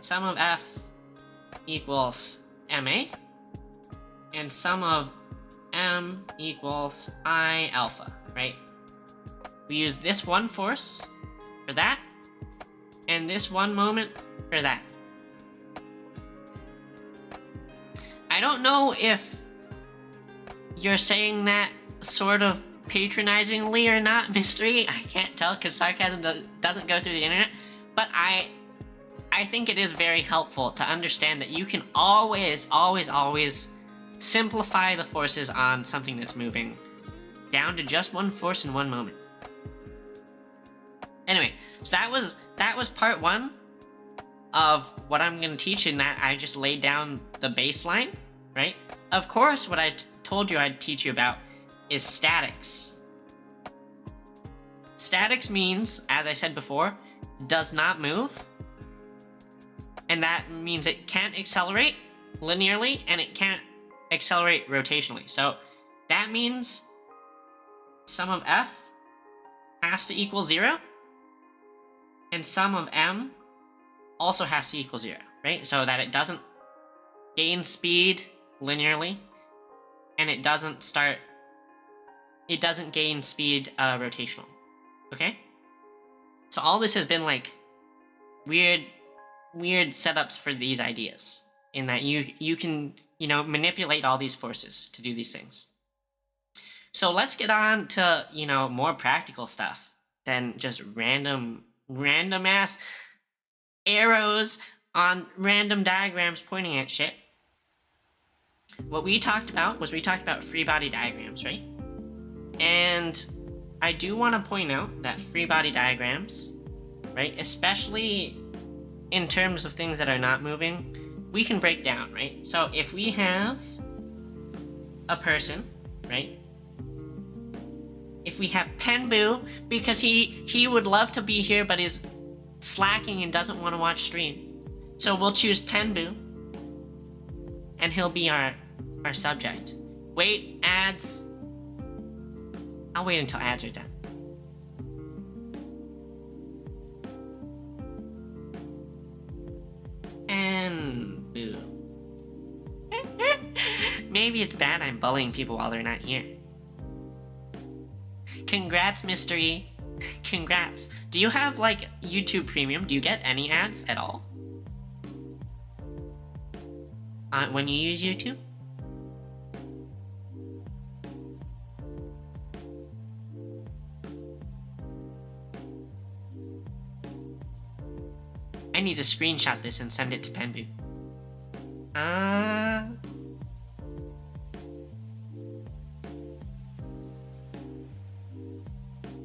sum of F equals MA, and sum of M equals I alpha, right? We use this one force for that, and this one moment for that. I don't know if you're saying that sort of patronizingly or not, Mystery. I can't tell because sarcasm doesn't go through the internet, but I think it is very helpful to understand that you can always simplify the forces on something that's moving down to just one force in one moment. Anyway, so that was part one of what I'm going to teach, in that I just laid down the baseline, right? Of course, what I told you I'd teach you about is statics. Statics means, as I said before, does not move. And that means it can't accelerate linearly and it can't accelerate rotationally. So that means sum of F has to equal 0. And sum of M also has to equal 0, right? So that it doesn't gain speed linearly, and it doesn't gain speed rotational, okay? So all this has been like weird setups for these ideas, in that you can, manipulate all these forces to do these things. So let's get on to, more practical stuff than just random ass arrows on random diagrams pointing at shit. What we talked about was free body diagrams, right? And I do want to point out that free body diagrams, right, especially in terms of things that are not moving, we can break down, right? So if we have a person, right? If we have Penboo, because he would love to be here but is slacking and doesn't want to watch stream. So we'll choose Penboo, and he'll be our subject. Wait, ads. I'll wait until ads are done. Penboo. Maybe it's bad I'm bullying people while they're not here. Congrats, Mystery. Congrats. Do you have, like, YouTube Premium? Do you get any ads at all? When you use YouTube? I need to screenshot this and send it to Penboo.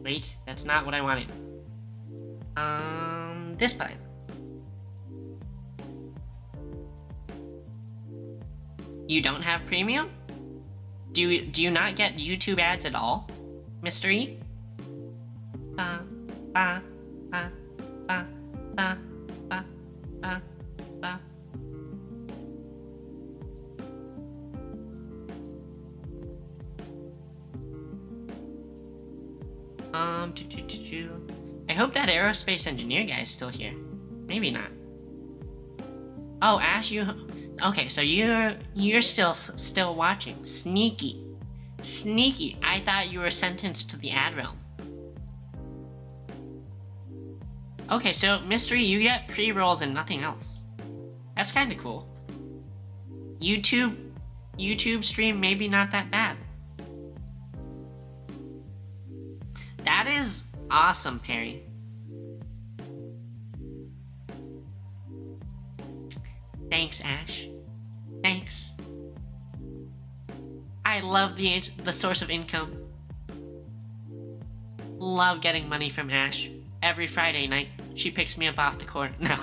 Wait, that's not what I wanted. This button. You don't have premium? Do you not get YouTube ads at all, Mystery? Ba ba ba ba ba ba ba ba. I hope that aerospace engineer guy is still here. Maybe not. Oh, Ash, you... Okay, so you're still watching. Sneaky. Sneaky. I thought you were sentenced to the ad realm. Okay, so Mystery, you get pre-rolls and nothing else. That's kind of cool. YouTube stream maybe not that bad. That is awesome, Perry. Thanks, Ash. Thanks. I love the source of income. Love getting money from Ash. Every Friday night, she picks me up off the court. No.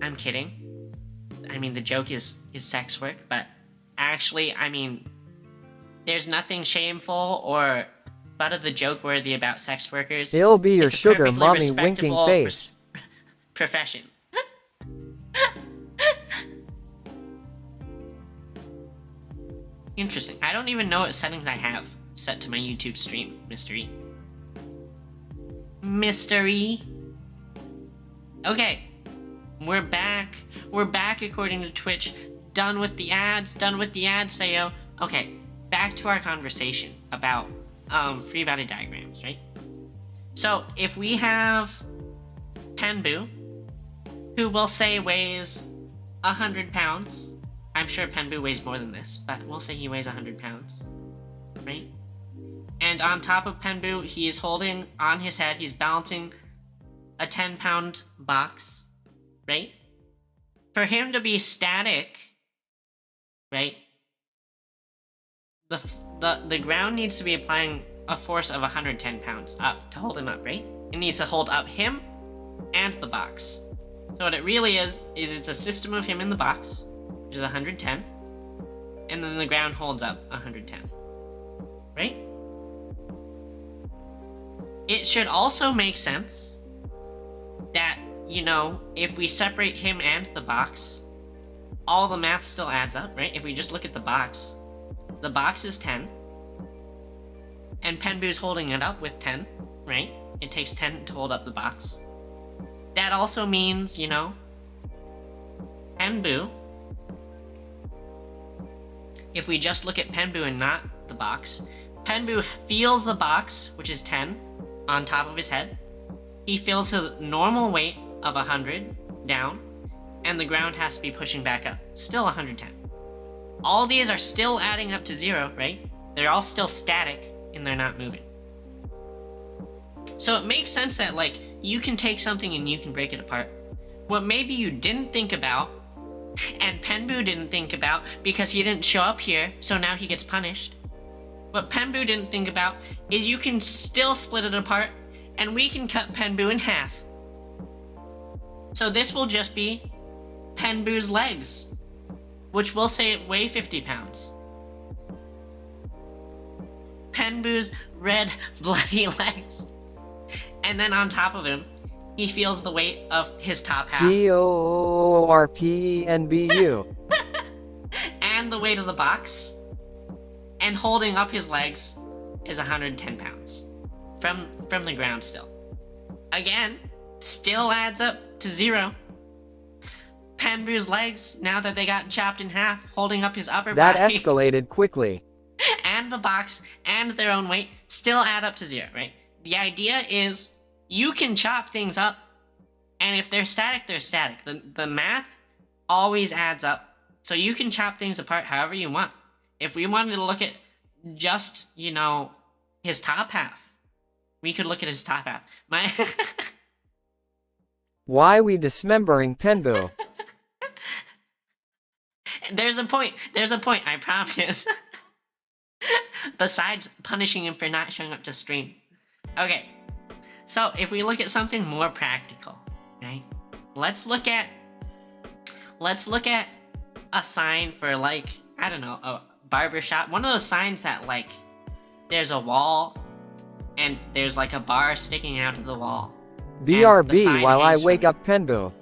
I'm kidding. I mean, the joke is sex work, but actually, I mean, there's nothing shameful or but of the joke worthy about sex workers. It'll be your It's a sugar perfectly mommy winking respectable face. Profession. Interesting. I don't even know what settings I have set to my YouTube stream, Mystery. Mystery. Okay. We're back. We're back according to Twitch. Done with the ads. Done with the ads, Sayo. Okay. Back to our conversation about free body diagrams, right? So if we have Penboo, who we'll say weighs 100 pounds. I'm sure Penboo weighs more than this, but we'll say he weighs 100 pounds, right? And on top of Penboo, he is holding on his head, he's balancing a 10-pound box, right? For him to be static, right? The ground needs to be applying a force of 110 pounds up to hold him up, right? It needs to hold up him and the box. So what it really is it's a system of him in the box, which is 110, and then the ground holds up 110, right? It should also make sense that, you know, if we separate him and the box, all the math still adds up, right? If we just look at the box is 10, and Penboo's holding it up with 10, right? It takes 10 to hold up the box. That also means, you know, Penboo, if we just look at Penboo and not the box, Penboo feels the box, which is 10, on top of his head. He feels his normal weight of 100 down, and the ground has to be pushing back up, still 110. All these are still adding up to 0, right? They're all still static, and they're not moving. So it makes sense that, like, you can take something and you can break it apart. What maybe you didn't think about And Penbu didn't think about because he didn't show up here, so now he gets punished. What Penbu didn't think about is you can still split it apart, and we can cut Penbu in half. So this will just be Penbu's legs, which we'll say weigh 50 pounds. Penbu's red, bloody legs. And then on top of him, he feels the weight of his top half. Gorpenbu. And the weight of the box. And holding up his legs is 110 pounds. From the ground still. Again, still adds up to 0. Penbu's legs, now that they got chopped in half, holding up his upper That body. escalated quickly. And the box and their own weight still add up to 0, right? The idea is you can chop things up, and if they're static, they're static. The math always adds up, so you can chop things apart however you want. If we wanted to look at just, his top half, we could look at his top half. Why we dismembering Penbu? There's a point, I promise. Besides punishing him for not showing up to stream. Okay, so if we look at something more practical, right? Let's look at a sign for, like, I don't know, a barbershop. One of those signs that, like, there's a wall and there's like a bar sticking out of the wall. BRB while I wake up Penbu.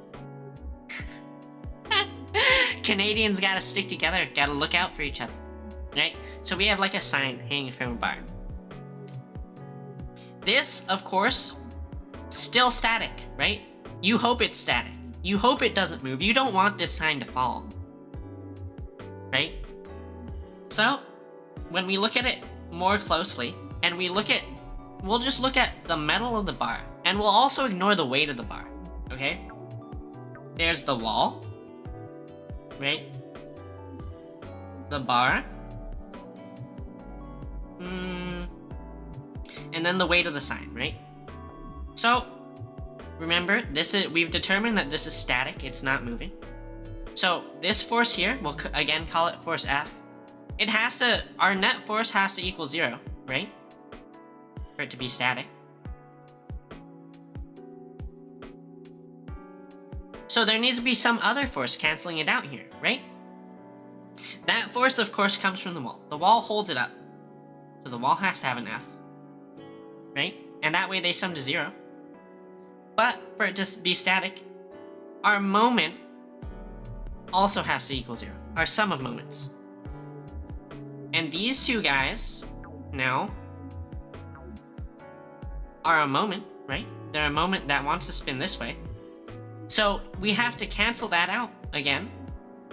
Canadians gotta stick together, gotta look out for each other, right? So we have like a sign hanging from a bar. This, of course, still static, right? You hope it's static. You hope it doesn't move. You don't want this sign to fall, right? So, when we look at it more closely, and we'll just look at the metal of the bar, and we'll also ignore the weight of the bar, okay? There's the wall, right? The bar. And then the weight of the sign, right? So, remember, we've determined that this is static, it's not moving. So, this force here, we'll again call it force F. Our net force has to equal 0, right? For it to be static. So there needs to be some other force canceling it out here, right? That force, of course, comes from the wall. The wall holds it up. So the wall has to have an F, right? And that way they sum to 0. But for it to be static, our moment also has to equal 0. Our sum of moments. And these two guys, now, are a moment, right? They're a moment that wants to spin this way. So we have to cancel that out again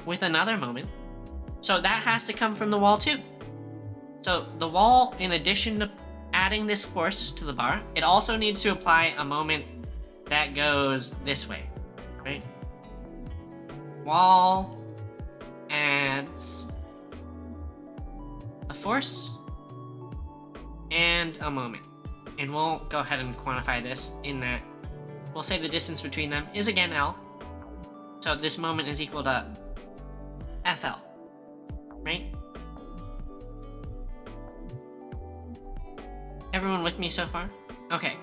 with another moment. So that has to come from the wall too. So the wall, in addition to adding this force to the bar, it also needs to apply a moment that goes this way, right? Wall adds a force and a moment. And we'll go ahead and quantify this in that we'll say the distance between them is again L. So this moment is equal to FL, right? Everyone with me so far? Okay,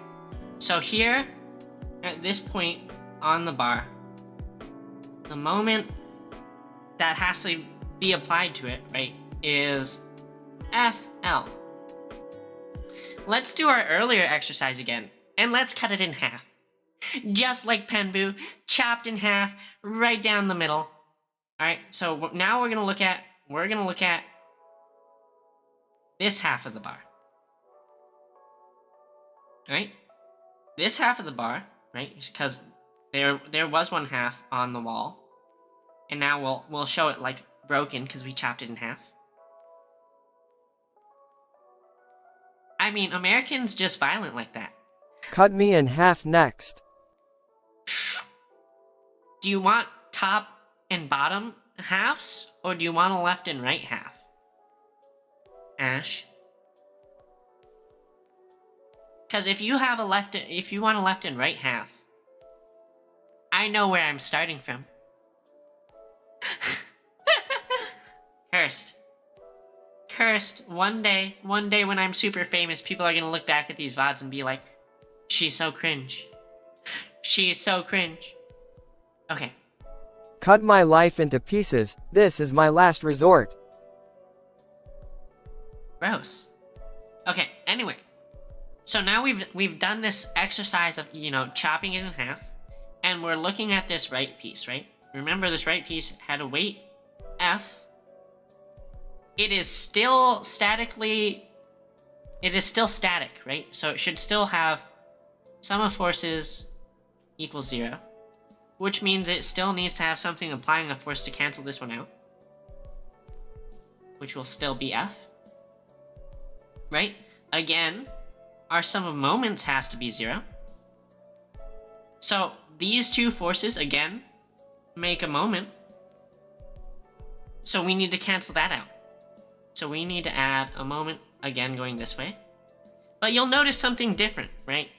so here, at this point on the bar, the moment that has to be applied to it, right, is FL. Let's do our earlier exercise again, and let's cut it in half. Just like Penbu, chopped in half, right down the middle. Alright, so now we're gonna look at this half of the bar. Right? This half of the bar, right? Because there was one half on the wall. And now we'll show it like broken because we chopped it in half. I mean, Americans just violent like that. Cut me in half next. Do you want top and bottom halves, or do you want a left and right half? Ash? Because if you want a left and right half, I know where I'm starting from. Cursed. Cursed. One day when I'm super famous, people are gonna look back at these VODs and be like, she's so cringe. She's so cringe. Okay. Cut my life into pieces, this is my last resort. Gross. Okay, anyway. So now we've done this exercise of, chopping it in half. And we're looking at this right piece, right? Remember, this right piece had a weight F. It is still static, right? So it should still have sum of forces equals 0. Which means it still needs to have something applying a force to cancel this one out. Which will still be F. Right? Again, our sum of moments has to be 0. So these two forces, again, make a moment. So we need to cancel that out. So we need to add a moment, again, going this way. But you'll notice something different, right?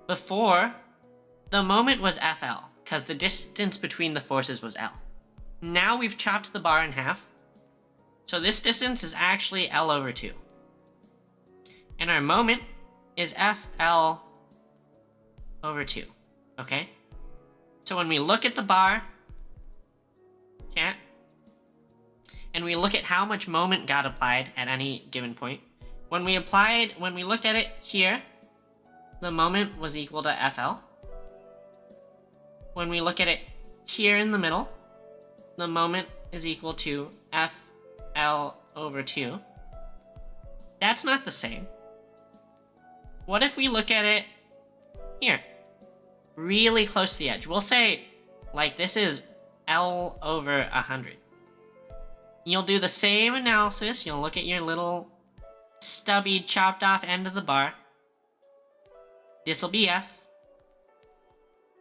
Before, the moment was FL, because the distance between the forces was L. Now we've chopped the bar in half. So this distance is actually L over 2. And our moment is FL over 2, okay? So when we look at the bar, chat, and we look at how much moment got applied at any given point, when we looked at it here, the moment was equal to FL. When we look at it here in the middle, the moment is equal to FL over 2. That's not the same. What if we look at it here, really close to the edge? We'll say, like, this is L over 100. You'll do the same analysis. You'll look at your little stubby chopped off end of the bar. This will be F.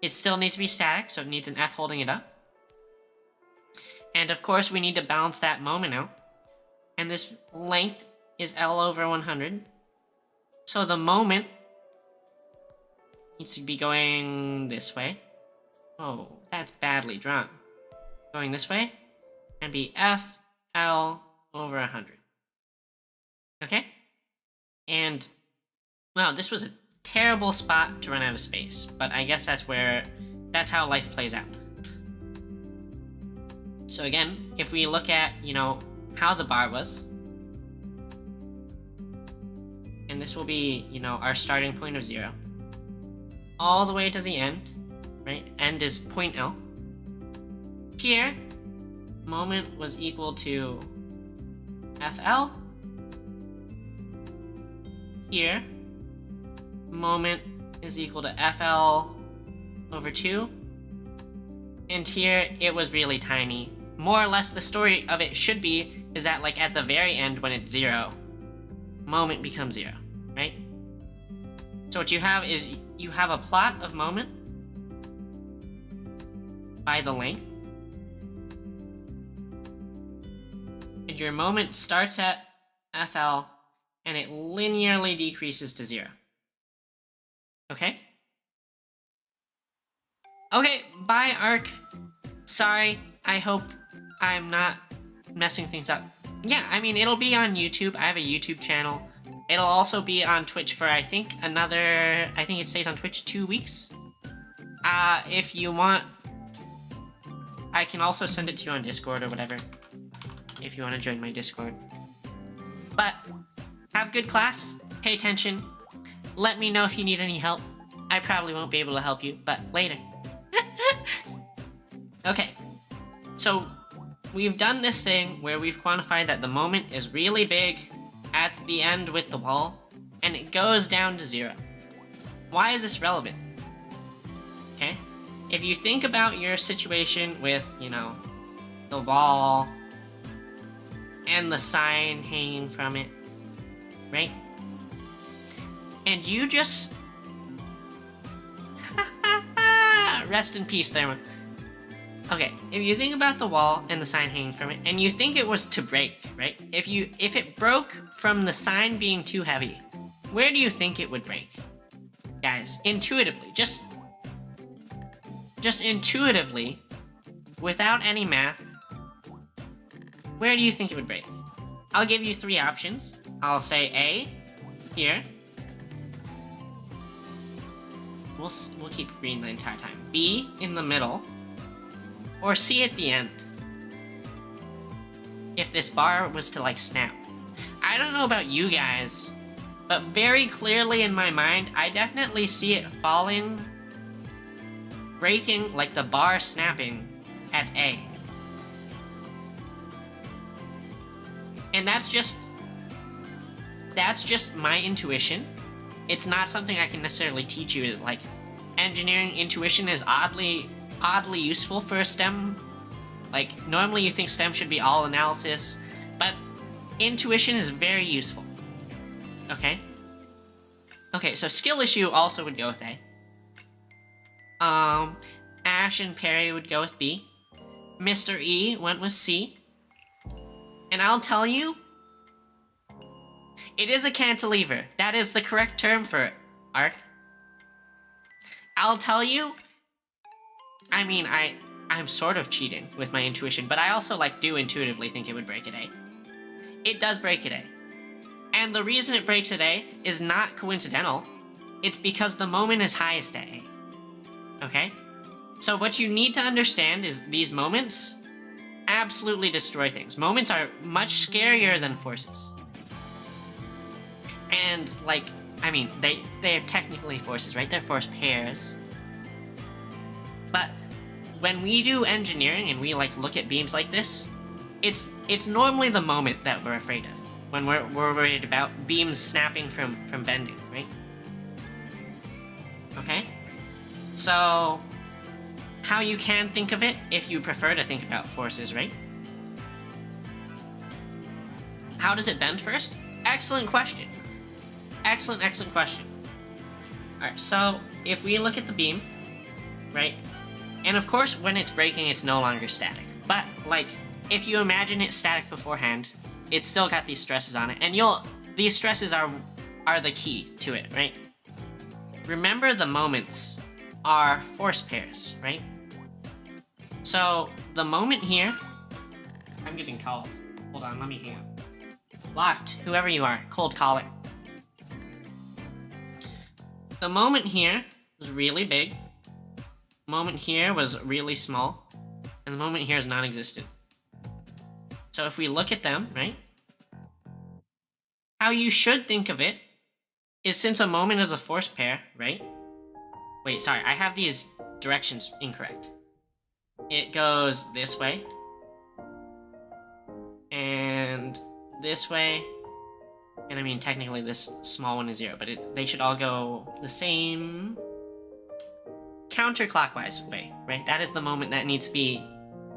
It still needs to be static, so it needs an F holding it up. And of course, we need to balance that moment out. And this length is L over 100. So the moment needs to be going this way. Oh, that's badly drawn. Going this way, and be FL over 100. Okay? And, well, this was a terrible spot to run out of space, but I guess that's how life plays out. So again, if we look at, how the bar was, and this will be, our starting point of 0, all the way to the end, right? End is point L. Here, moment was equal to FL. Here, moment is equal to FL over 2. And here, it was really tiny. More or less, the story of it should be, is that, like, at the very end, when it's 0, moment becomes 0, right? So what you have is, you have a plot of moment by the length. And your moment starts at FL, and it linearly decreases to 0. Okay? Okay, bye, Arc. Sorry, I hope I'm not messing things up. Yeah, I mean, it'll be on YouTube. I have a YouTube channel. It'll also be on Twitch for, I think it stays on Twitch 2 weeks. If you want, I can also send it to you on Discord or whatever, if you want to join my Discord. But, have good class, pay attention, let me know if you need any help. I probably won't be able to help you, but later. Okay, so we've done this thing where we've quantified that the moment is really big at the end with the wall, and it goes down to 0. Why is this relevant? Okay, if you think about your situation with, the wall and the sign hanging from it, right? And you just... Rest in peace, Therma. Okay, if you think about the wall and the sign hanging from it, and you think it was to break, right? If it broke from the sign being too heavy, where do you think it would break? Guys, intuitively, just intuitively, without any math, where do you think it would break? I'll give you 3 options. I'll say A, here. We'll keep green the entire time. B, in the middle. Or C, at the end. If this bar was to, like, snap. I don't know about you guys, but very clearly in my mind, I definitely see it falling, breaking, like the bar snapping at A. And that's just my intuition. It's not something I can necessarily teach you. Like, engineering intuition is oddly useful for a STEM. Like, normally you think STEM should be all analysis, but intuition is very useful. Okay? Okay, so skill issue also would go with A. Ash and Perry would go with B. Mr. E went with C. And I'll tell you, it is a cantilever. That is the correct term for it, Ark. I'll tell you, I mean, I'm sort of cheating with my intuition, but I also, like, do intuitively think it would break at A. It does break at A. And the reason it breaks at A is not coincidental. It's because the moment is highest at A. Okay? So what you need to understand is these moments absolutely destroy things. Moments are much scarier than forces. And, like, I mean, they're technically forces, right? They're force pairs. But when we do engineering and we, like, look at beams like this, it's normally the moment that we're afraid of. When we're worried about beams snapping from bending, right? Okay? So, how you can think of it, if you prefer to think about forces, right? How does it bend first? Excellent question. Excellent question. Alright, so if we look at the beam, right? And of course, when it's breaking, it's no longer static. But, like, if you imagine it static beforehand, it's still got these stresses on it. And these stresses are the key to it, right? Remember, the moments are force pairs, right? So, the moment here... I'm getting called. Hold on, let me hang up. Locked, whoever you are, cold caller. The moment here was really big. The moment here was really small. And the moment here is non-existent. So if we look at them, right? How you should think of it is, since a moment is a force pair, right? Wait, sorry, I have these directions incorrect. It goes this way. And this way. And I mean, technically this small one is 0, but they should all go the same counterclockwise way, right? That is the moment that needs to be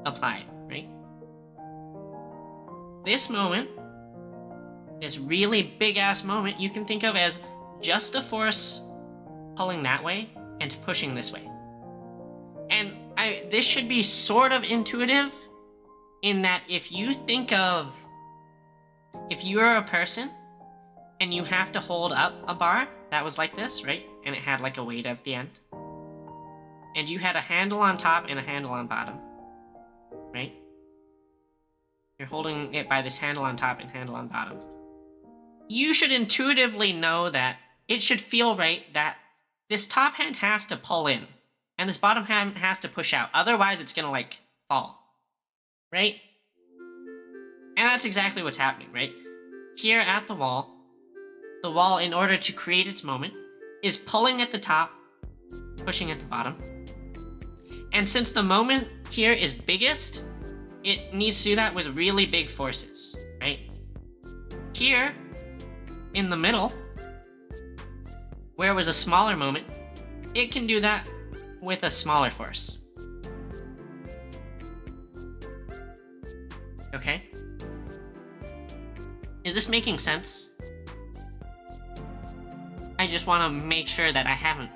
applied, right? This moment, this really big-ass moment, you can think of as just a force pulling that way and pushing this way. And this should be sort of intuitive in that if you think of... If you're a person and you have to hold up a bar that was like this, right? And it had like a weight at the end. And you had a handle on top and a handle on bottom, right? You're holding it by this handle on top and handle on bottom. You should intuitively know that it should feel right that this top hand has to pull in and this bottom hand has to push out. Otherwise, it's gonna, like, fall, right? And that's exactly what's happening, right? Here at the wall, in order to create its moment, is pulling at the top, pushing at the bottom. And since the moment here is biggest, it needs to do that with really big forces, right? Here, in the middle, where it was a smaller moment, it can do that with a smaller force. Okay? Is this making sense? I just want to make sure that I haven't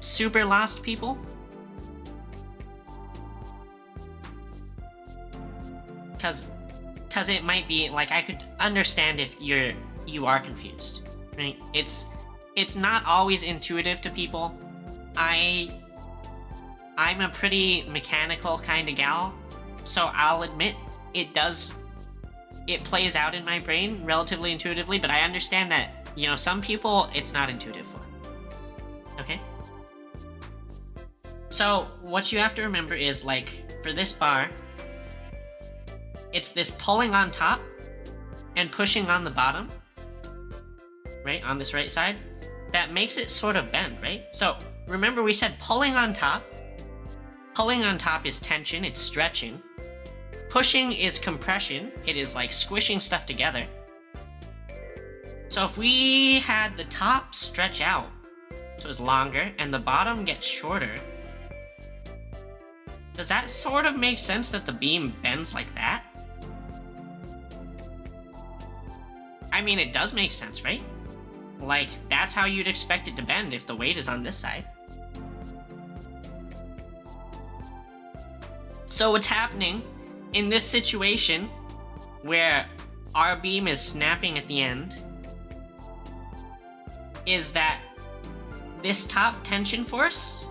super lost people. Cause it might be, like, I could understand if you are confused, right? It's not always intuitive to people. I'm a pretty mechanical kind of gal, so I'll admit it does it plays out in my brain relatively intuitively, but I understand that, you know, some people it's not intuitive for. Okay? So, what you have to remember is, like, for this bar, it's this pulling on top and pushing on the bottom, right, on this right side, that makes it sort of bend, right? So, remember we said pulling on top is tension, it's stretching. Pushing is compression, it is like squishing stuff together. So if we had the top stretch out, so it's longer, and the bottom gets shorter, does that sort of make sense that the beam bends like that? I mean, it does make sense, right? Like, that's how you'd expect it to bend if the weight is on this side. So what's happening in this situation where our beam is snapping at the end is that this top tension force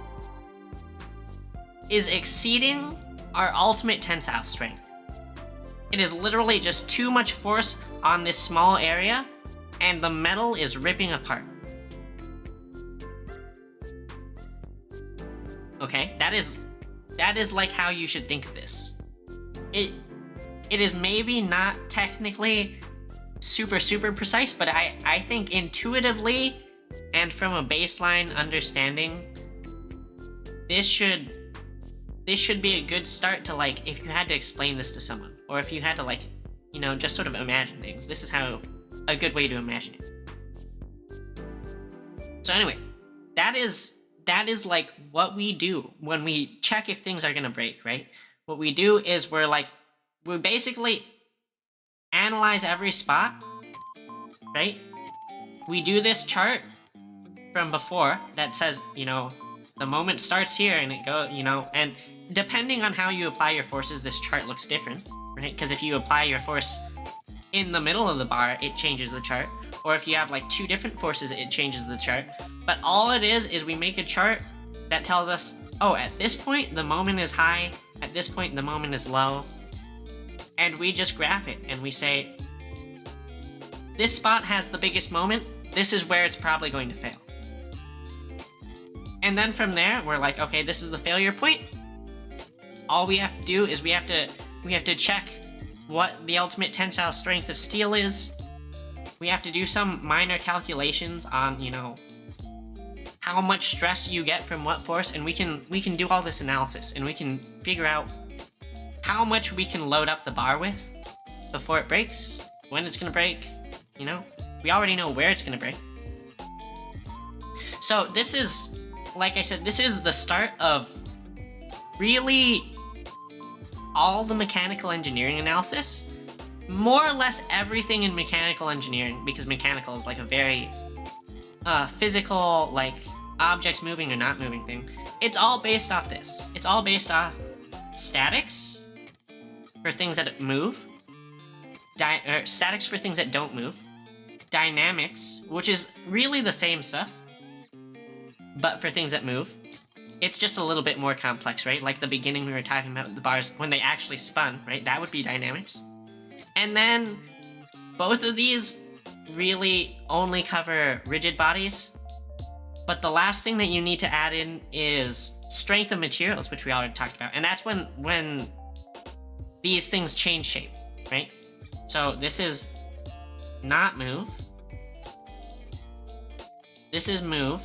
is exceeding our ultimate tensile strength. It is literally just too much force on this small area, and the metal is ripping apart. Okay, that is like how you should think of this. It is maybe not technically super precise, but I think intuitively and from a baseline understanding, this should be a good start to, like, if you had to explain this to someone, or if you had to, like, you know, just sort of imagine things. This is how a good way to imagine it. So anyway, that is like what we do when we check if things are gonna break, right? What we do is we basically analyze every spot, right? We do this chart from before that says, you know, the moment starts here and it goes, you know, and depending on how you apply your forces, this chart looks different, right? Because if you apply your force in the middle of the bar, it changes the chart. Or if you have like two different forces, it changes the chart. But all it is we make a chart that tells us, oh, at this point, the moment is high. At this point, the moment is low. And we just graph it and we say, this spot has the biggest moment. This is where it's probably going to fail. And then from there, we're like, okay, this is the failure point. All we have to do is we have to check what the ultimate tensile strength of steel is. We have to do some minor calculations on, you know, how much stress you get from what force, and we can do all this analysis, and we can figure out how much we can load up the bar with before it breaks, when it's gonna break, you know? We already know where it's gonna break. So this is, like I said, this is the start of really all the mechanical engineering analysis. More or less everything in mechanical engineering, because mechanical is like a very physical, like objects moving or not moving thing. It's all based off this. It's all based off statics for things that move, statics for things that don't move, dynamics, which is really the same stuff, but for things that move. It's just a little bit more complex, right? Like the beginning we were talking about the bars when they actually spun, right? That would be dynamics. And then both of these really only cover rigid bodies. But the last thing that you need to add in is strength of materials, which we already talked about. And that's when these things change shape, right? So this is not move. This is move.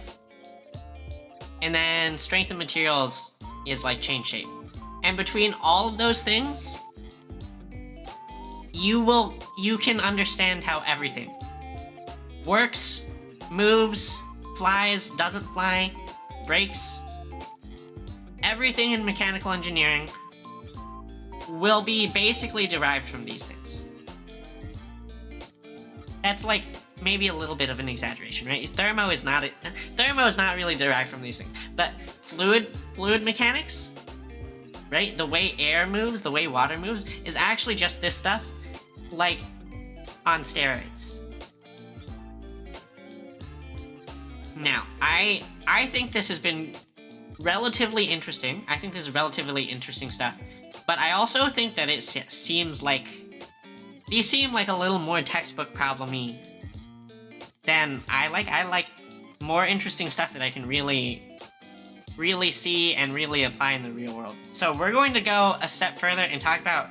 And then strength of materials is like change shape. And between all of those things, you can understand how everything works, moves, flies, doesn't fly, breaks. Everything in mechanical engineering will be basically derived from these things. That's like maybe a little bit of an exaggeration, right? Thermo is not really derived from these things. But fluid mechanics, right? The way air moves, the way water moves, is actually just this stuff, like on steroids. Now, I think this has been relatively interesting. I think this is relatively interesting stuff. But I also think that it seems like These seem like a little more textbook problem-y than I like. I like more interesting stuff that I can really see and really apply in the real world. So we're going to go a step further and talk about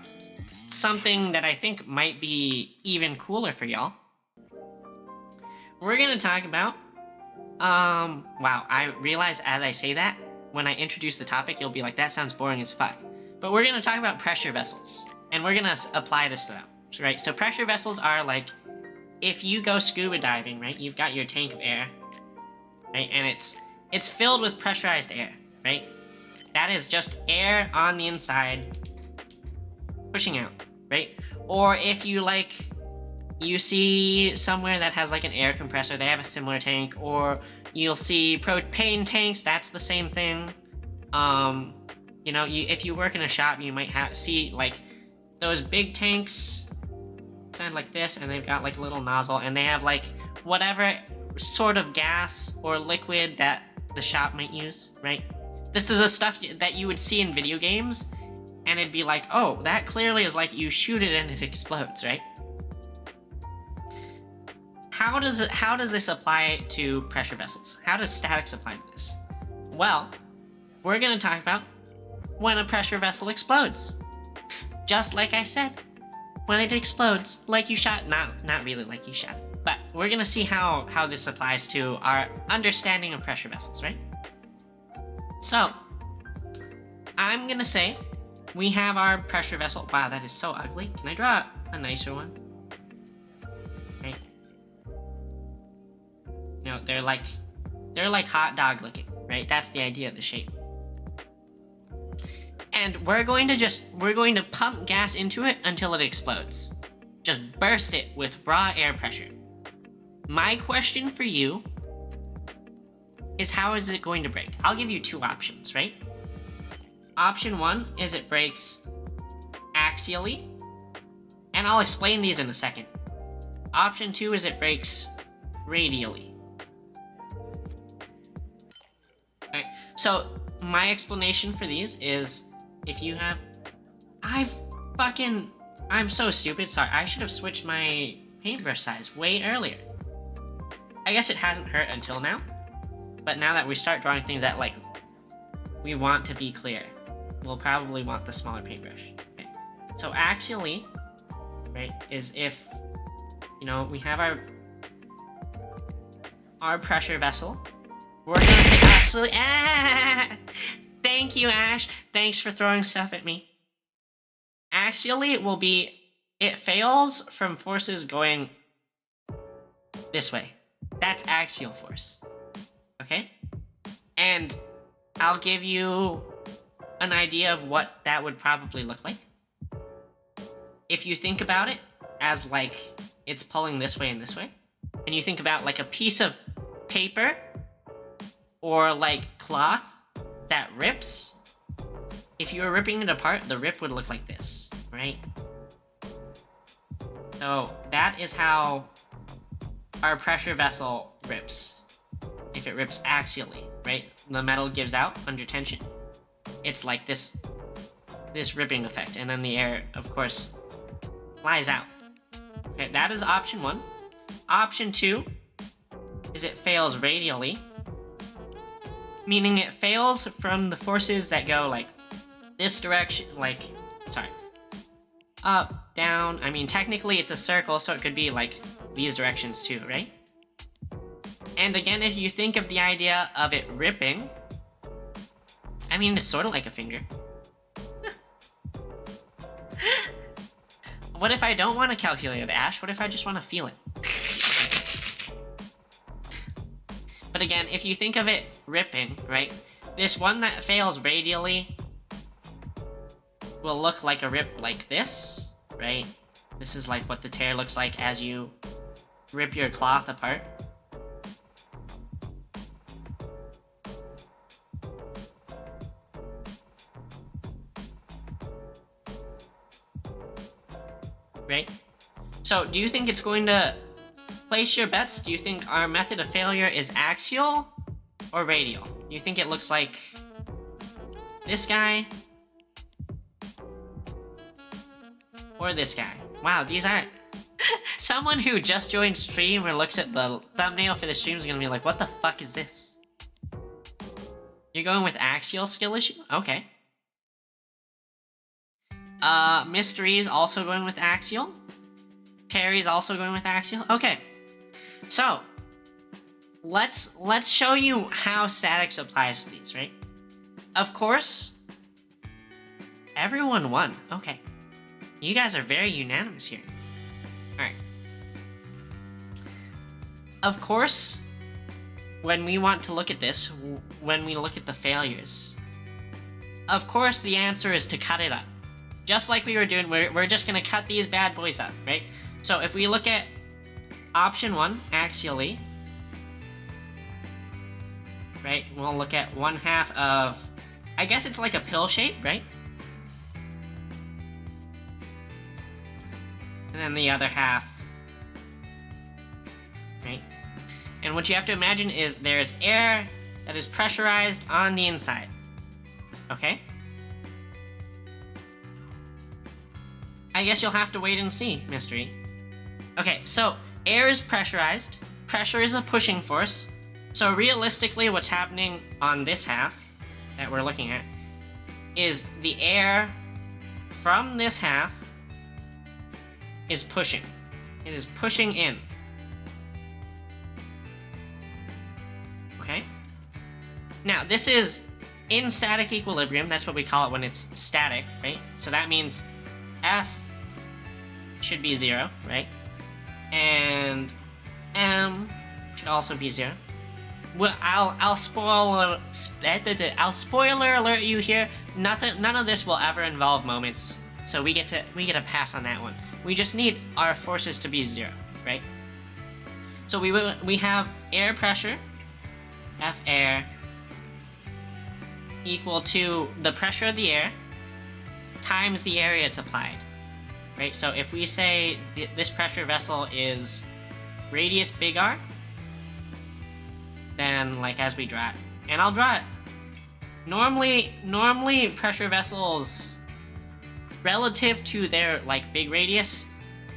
something that I think might be even cooler for y'all. We're gonna talk about, wow, I realize as I say that, when I introduce the topic, you'll be like, that sounds boring as fuck. But we're gonna talk about pressure vessels, and we're gonna apply this to them, right? So pressure vessels are like, if you go scuba diving, right, you've got your tank of air, right, and it's filled with pressurized air, right? That is just air on the inside, pushing out, right? Or if you you see somewhere that has like an air compressor, they have a similar tank, or you'll see propane tanks, that's the same thing. You know, if you work in a shop, you might see like those big tanks sound like this, and they've got like a little nozzle, and they have like whatever sort of gas or liquid that the shop might use, right? This is the stuff that you would see in video games, and it'd be like, oh, that clearly is like you shoot it and it explodes, right? How does this apply to pressure vessels? How does statics apply to this? Well, we're gonna talk about when a pressure vessel explodes. Just like I said, when it explodes, like you shot, not really like you shot it, but we're gonna see how this applies to our understanding of pressure vessels, right? So, I'm gonna say we have our pressure vessel. Wow, that is so ugly. Can I draw a nicer one? Okay. You know, they're like hot dog looking, right? That's the idea of the shape. And we're going to pump gas into it until it explodes. Just burst it with raw air pressure. My question for you is, how is it going to break? I'll give you two options, right? Option one is it breaks axially, and I'll explain these in a second. Option two is it breaks radially. Okay, so my explanation for these is, if you have, I'm so stupid, sorry, I should have switched my paintbrush size way earlier. I guess it hasn't hurt until now, but now that we start drawing things that like we want to be clear, we'll probably want the smaller paintbrush. Okay. So axially, right, is if, you know, we have our pressure vessel. We're gonna say axially, thank you, Ash. Thanks for throwing stuff at me. Axially, it will be, it fails from forces going this way. That's axial force. Okay? And I'll give you an idea of what that would probably look like. If you think about it as like it's pulling this way and this way, and you think about like a piece of paper or like cloth that rips, if you were ripping it apart, the rip would look like this, right? So that is how our pressure vessel rips. If it rips axially, right? The metal gives out under tension. It's like this ripping effect, and then the air, of course, flies out. Okay, that is option one. Option two is it fails radially, meaning it fails from the forces that go like this direction, up, down. I mean, technically it's a circle, so it could be like these directions too, right? And again, if you think of the idea of it ripping, I mean, it's sort of like a finger. What if I don't want to calculate it, Ash? What if I just want to feel it? But again, if you think of it ripping, right? This one that fails radially will look like a rip like this, right? This is like what the tear looks like as you rip your cloth apart. Right? So, do you think it's going to place your bets? Do you think our method of failure is axial or radial? Do you think it looks like this guy or this guy? Wow, these aren't... Someone who just joined stream or looks at the thumbnail for the stream is gonna be like, what the fuck is this? You're going with axial skill issue? Okay. Mystery's also going with axial. Carrie's also going with axial. Okay. So, let's show you how statics applies to these, right? Of course, everyone won. Okay. You guys are very unanimous here. Alright. Of course, when we want to look at this, when we look at the failures, of course the answer is to cut it up. Just like we were doing, we're just gonna cut these bad boys up, right? So if we look at option 1, axially, right, we'll look at 1/2 of, I guess it's like a pill shape, right? And then the other half, right? And what you have to imagine is there's air that is pressurized on the inside, okay? I guess you'll have to wait and see, Mystery. Okay, so air is pressurized. Pressure is a pushing force. So realistically, what's happening on this half that we're looking at is the air from this half is pushing. It is pushing in. Okay? Now, this is in static equilibrium. That's what we call it when it's static, right? So that means F should be 0, right? And M should also be 0. Well, I'll spoiler alert you here. None of this will ever involve moments, so we get a pass on that one. We just need our forces to be 0, right? So we have air pressure, F air, equal to the pressure of the air times the area it's applied, right? So if we say this pressure vessel is radius big R, then like as we draw it, and I'll draw it. Normally pressure vessels relative to their like big radius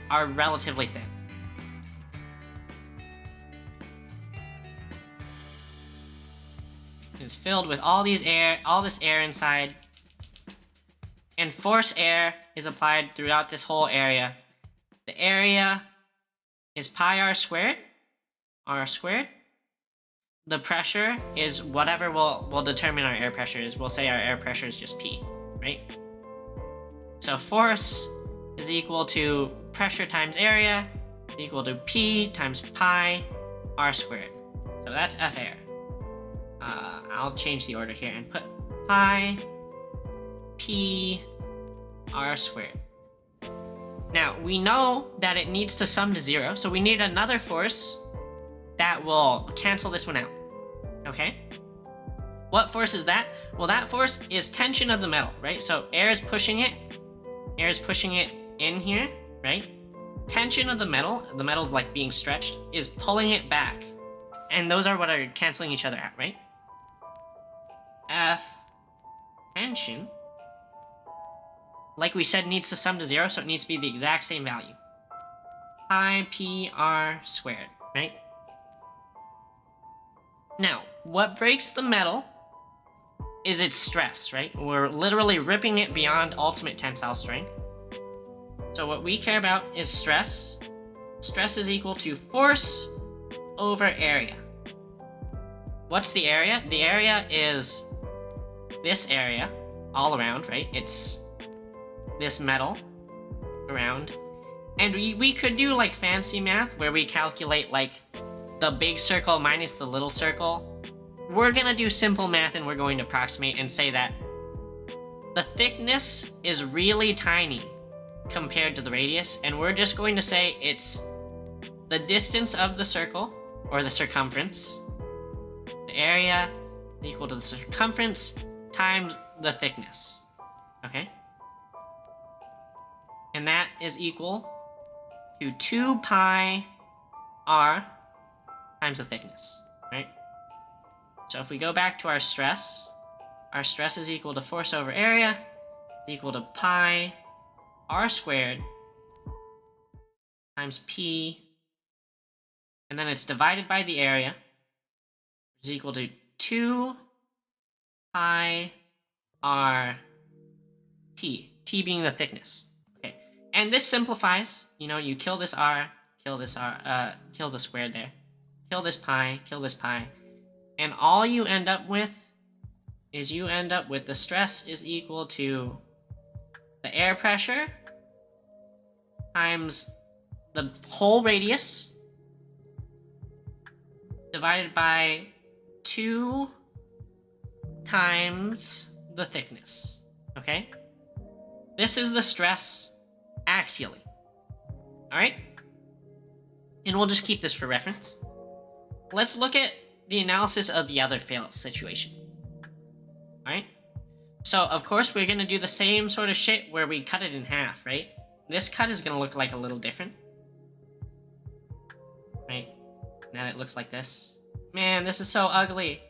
are relatively thin. It's filled with all this air inside, and force air is applied throughout this whole area. The area is pi r squared, The pressure is whatever will determine our air pressure is. We'll say our air pressure is just P, right? So force is equal to pressure times area is equal to P times pi r squared. So that's F air. I'll change the order here and put pi P r squared. Now, we know that it needs to sum to 0, so we need another force that will cancel this one out. Okay? What force is that? Well, that force is tension of the metal, right? So air is pushing it in here, right? Tension of the metal's like being stretched, is pulling it back. And those are what are canceling each other out, right? F tension, like we said, needs to sum to 0, so it needs to be the exact same value. Pi P r squared, right? Now, what breaks the metal is its stress, right? We're literally ripping it beyond ultimate tensile strength. So what we care about is stress. Stress is equal to force over area. What's the area? The area is this area all around, right? It's this metal around. And we could do like fancy math where we calculate like the big circle minus the little circle. We're gonna do simple math and we're going to approximate and say that the thickness is really tiny compared to the radius, and we're just going to say it's the distance of the circle, or the circumference. The area is equal to the circumference times the thickness, okay? And that is equal to 2 pi r times the thickness, right? So if we go back to our stress is equal to force over area is equal to pi r squared times P, and then it's divided by the area, which is equal to 2 pi r t, t being the thickness. Okay, and this simplifies. You know, you kill this r, kill this r, kill the squared there, kill this pi, and all you end up with is the stress is equal to the air pressure times the whole radius divided by 2 times the thickness. Okay? This is the stress axially. Alright? And we'll just keep this for reference. Let's look at the analysis of the other fail situation. Alright? So, of course, we're going to do the same sort of shit where we cut it in half, right? This cut is going to look like a little different. Right? Now it looks like this. Man, this is so ugly.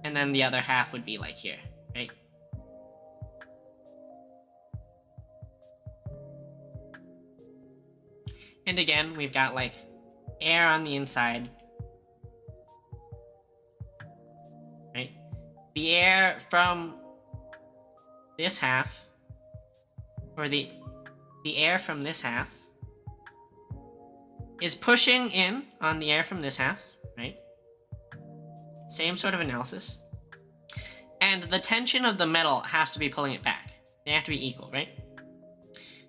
And then the other half would be like here, right? And again, we've got like air on the inside. Right? The air from this half, or the air from this half, is pushing in on the air from this half, right? Same sort of analysis. And the tension of the metal has to be pulling it back. They have to be equal, right?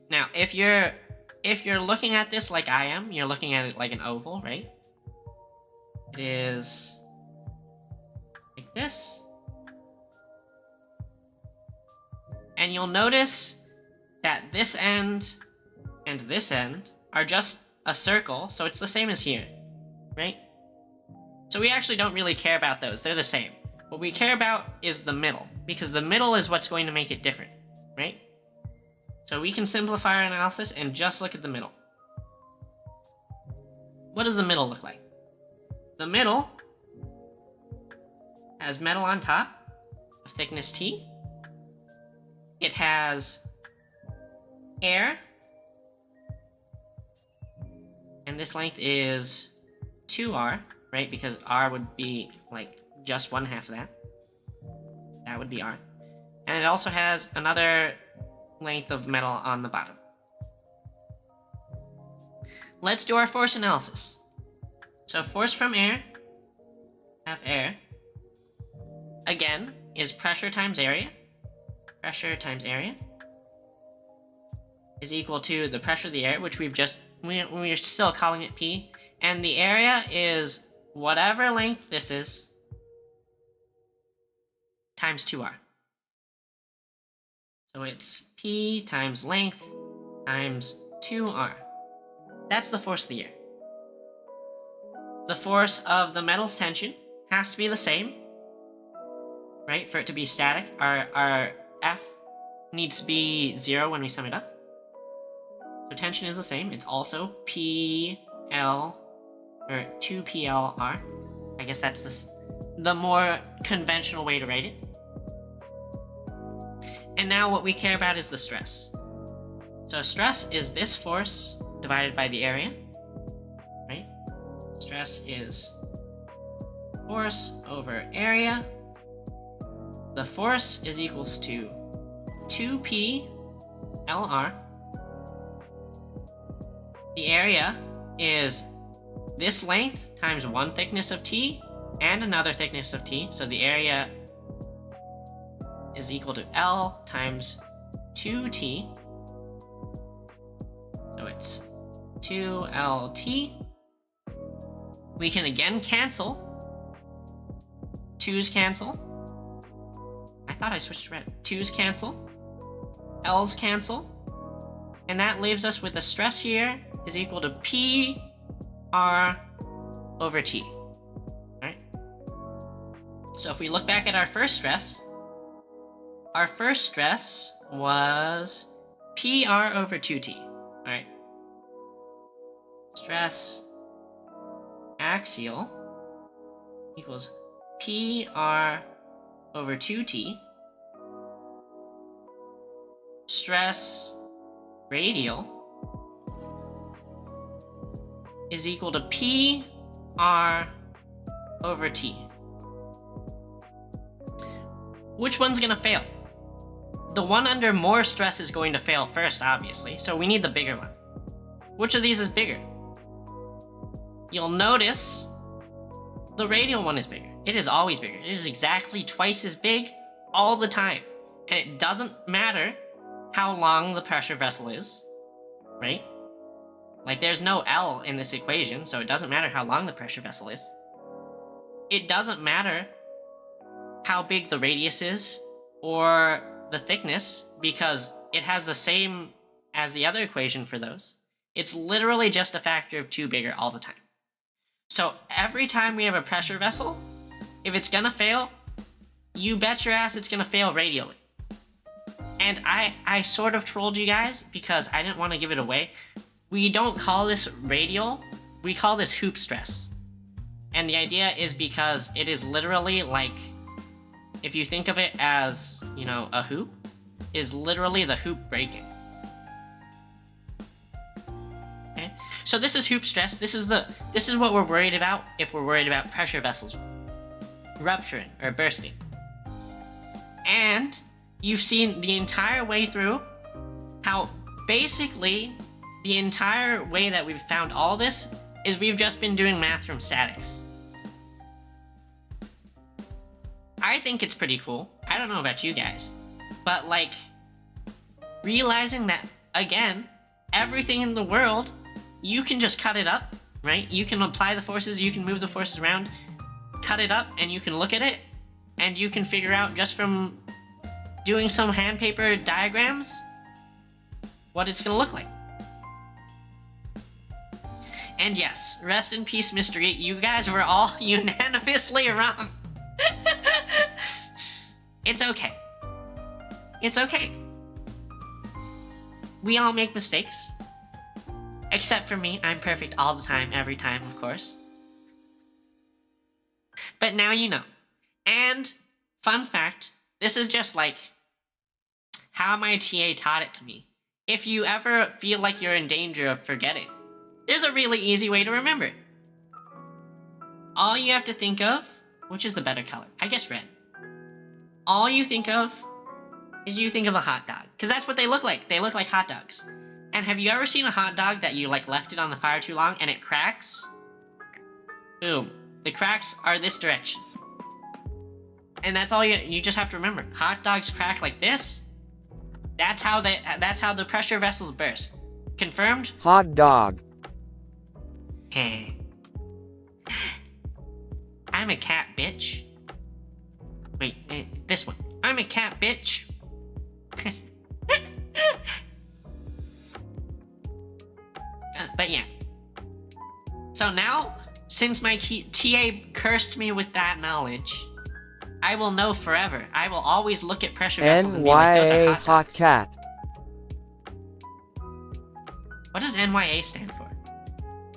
Now, if you're looking at this like I am, you're looking at it like an oval, right? It is like this. And you'll notice that this end and this end are just a circle, so it's the same as here, right? So we actually don't really care about those. They're the same. What we care about is the middle, because the middle is what's going to make it different, right? So we can simplify our analysis and just look at the middle. What does the middle look like? The middle has metal on top of thickness T. It has air, and this length is 2r, right? Because r would be like just 1/2 of that. That would be r. And it also has another length of metal on the bottom. Let's do our force analysis. So force from air, F air, again, is pressure times area. Pressure times area is equal to the pressure of the air, which we're still calling it P. And the area is whatever length this is times 2r. So it's P times length times 2r. That's the force of the air. The force of the metal's tension has to be the same, right? For it to be static, our F needs to be 0 when we sum it up. So tension is the same. It's also PL, or 2PLR. I guess that's the more conventional way to write it. And now what we care about is the stress. So stress is this force divided by the area, right? Stress is force over area. The force is equals to 2P LR. The area is this length times 1 thickness of T and another thickness of T. So the area is equal to L times 2T. So it's 2LT. We can again cancel. 2's cancel. I thought I switched to red. 2's cancel. L's cancel. And that leaves us with the stress here is equal to P R over T. Alright? So if we look back at our first stress was PR over 2T. Alright? Stress axial equals PR over 2T. Stress radial is equal to P R over T. Which one's gonna fail? The one under more stress is going to fail first, obviously, so we need the bigger one. Which of these is bigger? You'll notice the radial one is bigger. It is always bigger. It is exactly twice as big all the time. And it doesn't matter how long the pressure vessel is, right? Like, there's no L in this equation, so it doesn't matter how long the pressure vessel is. It doesn't matter how big the radius is or the thickness, because it has the same as the other equation for those. It's literally just a factor of 2 bigger all the time. So every time we have a pressure vessel, if it's gonna fail, you bet your ass it's gonna fail radially. And I sort of trolled you guys because I didn't want to give it away. We don't call this radial, we call this hoop stress. And the idea is because it is literally like, if you think of it as, you know, a hoop, is literally the hoop breaking. Okay? So this is hoop stress. This is what we're worried about if we're worried about pressure vessels rupturing or bursting. And you've seen the entire way through how basically the entire way that we've found all this is we've just been doing math from statics. I think it's pretty cool. I don't know about you guys, but like realizing that, again, everything in the world, you can just cut it up, right? You can apply the forces, you can move the forces around, cut it up, and you can look at it, and you can figure out just from doing some hand paper diagrams what it's gonna look like. And yes, rest in peace, Mr. 8. You guys were all unanimously wrong. It's okay. It's okay. We all make mistakes. Except for me, I'm perfect all the time, every time, of course. But now you know. And, fun fact, this is just like how my TA taught it to me. If you ever feel like you're in danger of forgetting, there's a really easy way to remember it. All you have to think of, which is the better color? I guess red. All you think of is you think of a hot dog. Because that's what they look like. They look like hot dogs. And have you ever seen a hot dog that you like left it on the fire too long and it cracks? Boom. The cracks are this direction. And that's all you just have to remember. Hot dogs crack like this. That's how the pressure vessels burst. Confirmed? Hot dog. Hey. I'm a cat, bitch. Wait, this one. I'm a cat, bitch. But yeah. So now, since my TA cursed me with that knowledge, I will know forever. I will always look at pressure vessels and be like, those are hot dogs. cat. What does NYA stand for?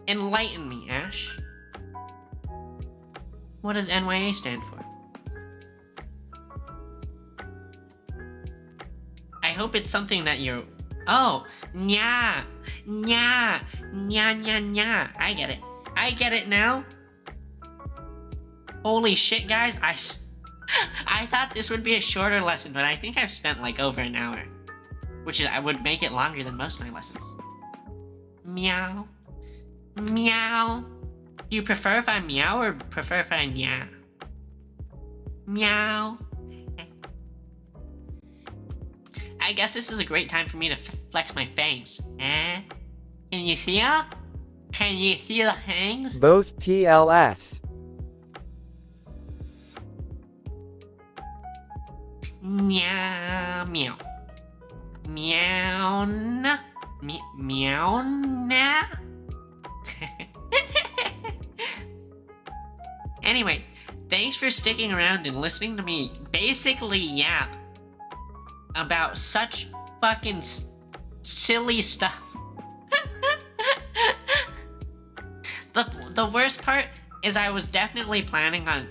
Enlighten me, Ash. What does NYA stand for? I hope it's something that you're... Oh, nya, nya, nya, nya, nya. I get it. I get it now. Holy shit, guys. I thought this would be a shorter lesson, but I think I've spent like over an hour. Which I would make it longer than most of my lessons. Meow. Meow. Do you prefer if I meow or prefer if I nya? Meow. I guess this is a great time for me to flex my fangs. Eh? Can you see them? Can you see the fangs? Both PLS. Meow, meow. Meow, na. Meow, na. Anyway, thanks for sticking around and listening to me basically yap about such fucking silly stuff. The worst part is I was definitely planning on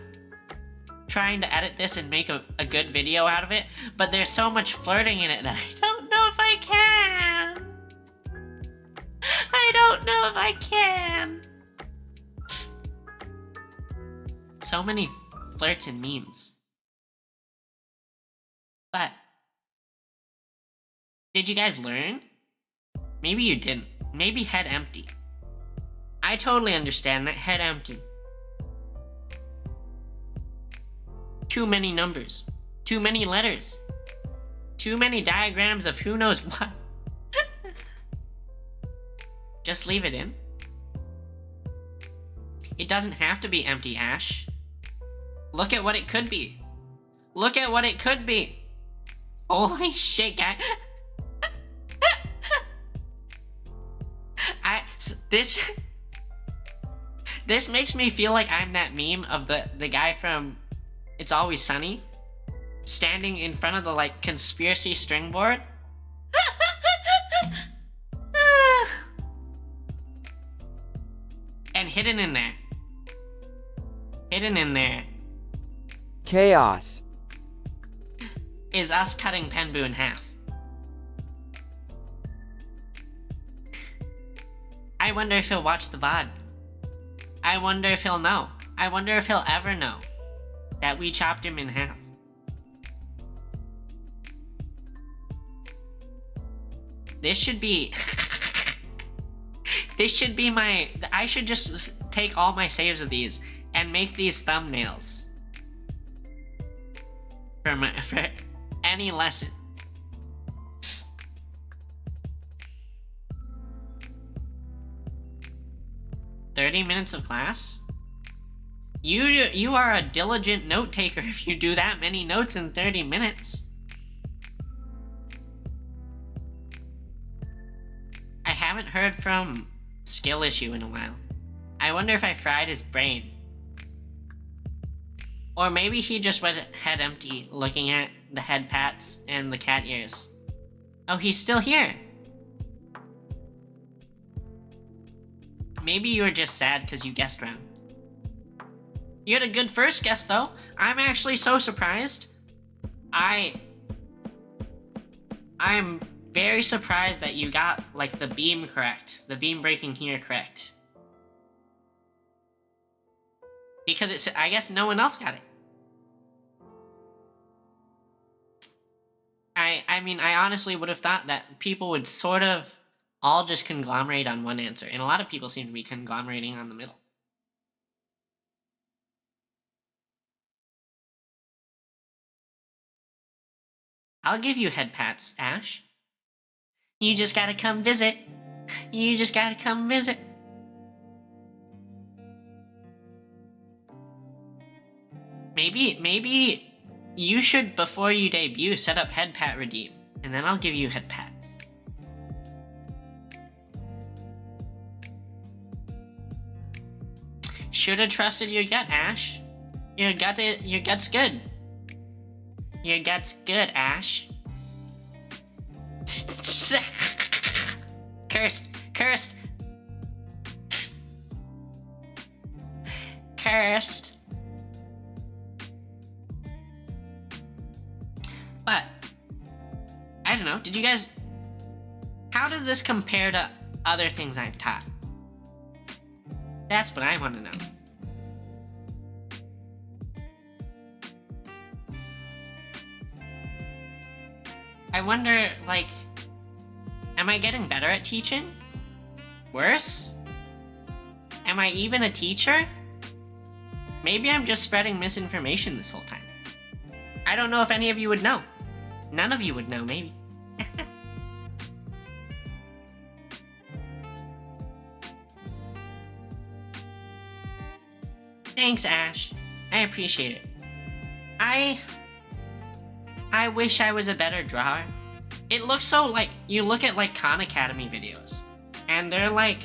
trying to edit this and make a good video out of it, but there's so much flirting in it that I don't know if I can. I don't know if I can. So many flirts and memes. But did you guys learn? Maybe you didn't. Maybe head empty. I totally understand that. Head empty. Too many numbers. Too many letters. Too many diagrams of who knows what. Just leave it in. It doesn't have to be empty, Ash. Look at what it could be. Look at what it could be. Holy shit, guy. This makes me feel like I'm that meme of the guy from It's Always Sunny standing in front of the like conspiracy string board. And hidden in there. Hidden in there. Chaos. Is us cutting Penbu in half. I wonder if he'll watch the VOD. I wonder if he'll know. I wonder if he'll ever know that we chopped him in half. This should be... This should be my... I should just take all my saves of these and make these thumbnails. For any lesson. "30 minutes of class? You are a diligent note taker if you do that many notes in 30 minutes. I haven't heard from Skill Issue in a while. I wonder if I fried his brain. Or maybe he just went head empty looking at the head pats and the cat ears. Oh, he's still here. Maybe you were just sad because you guessed wrong. You had a good first guess though. I'm actually so surprised. I'm very surprised that you got like the beam correct. The beam breaking here correct. Because I guess no one else got it. I mean, I honestly would have thought that people would sort of all just conglomerate on one answer, and a lot of people seem to be conglomerating on the middle. I'll give you head pats, Ash. You just gotta come visit. You just gotta come visit. Maybe you should, before you debut, set up head pat redeem, and then I'll give you head pats. Should have trusted your gut, Ash. Your gut's good. Your gut's good, Ash. Cursed. Cursed. Cursed. But, I don't know, did you guys... How does this compare to other things I've taught? That's what I want to know. I wonder, like, am I getting better at teaching? Worse? Am I even a teacher? Maybe I'm just spreading misinformation this whole time. I don't know if any of you would know. None of you would know, maybe. Thanks, Ash. I appreciate it. I wish I was a better drawer. It looks so like, you look at like Khan Academy videos, and they're like,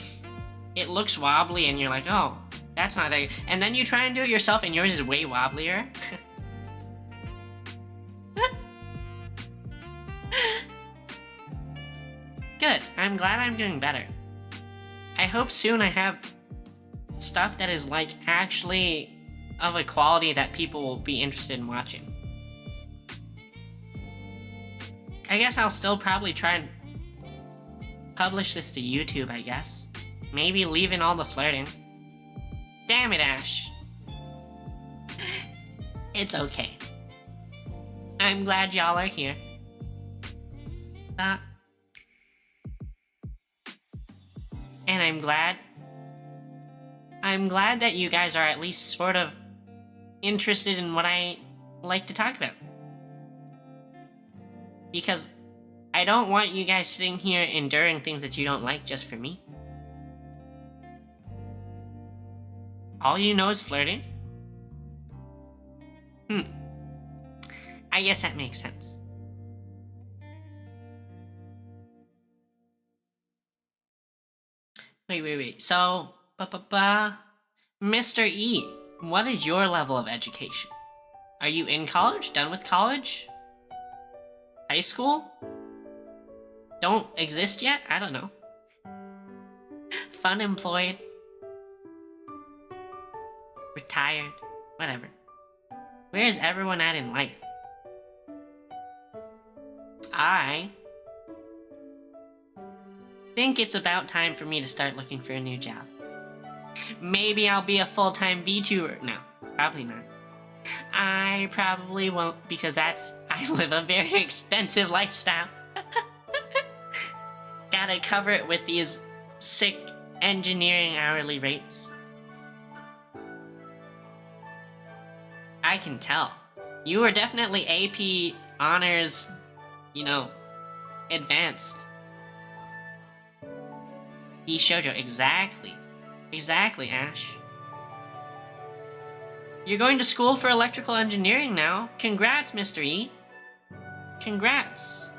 it looks wobbly and you're like, oh, that's not that good. And then you try and do it yourself and yours is way wobblier. Good, I'm glad I'm doing better. I hope soon I have stuff that is like actually of a quality that people will be interested in watching. I guess I'll still probably try and publish this to YouTube, I guess. Maybe leave in all the flirting. Damn it, Ash. It's okay. I'm glad y'all are here. And I'm glad that you guys are at least sort of interested in what I like to talk about. Because I don't want you guys sitting here enduring things that you don't like just for me. All you know is flirting? I guess that makes sense. Wait. So, Mr. E, what is your level of education? Are you in college? Done with college? High school? Don't exist yet? I don't know. Fun employed? Retired? Whatever. Where is everyone at in life? I think it's about time for me to start looking for a new job. Maybe I'll be a full-time VTuber. No, probably not. I probably won't because I live a very expensive lifestyle. Gotta cover it with these sick engineering hourly rates. I can tell. You were definitely AP honors, advanced. Shoujo, exactly. Exactly, Ash. You're going to school for electrical engineering now. Congrats, Mr. E. Congrats.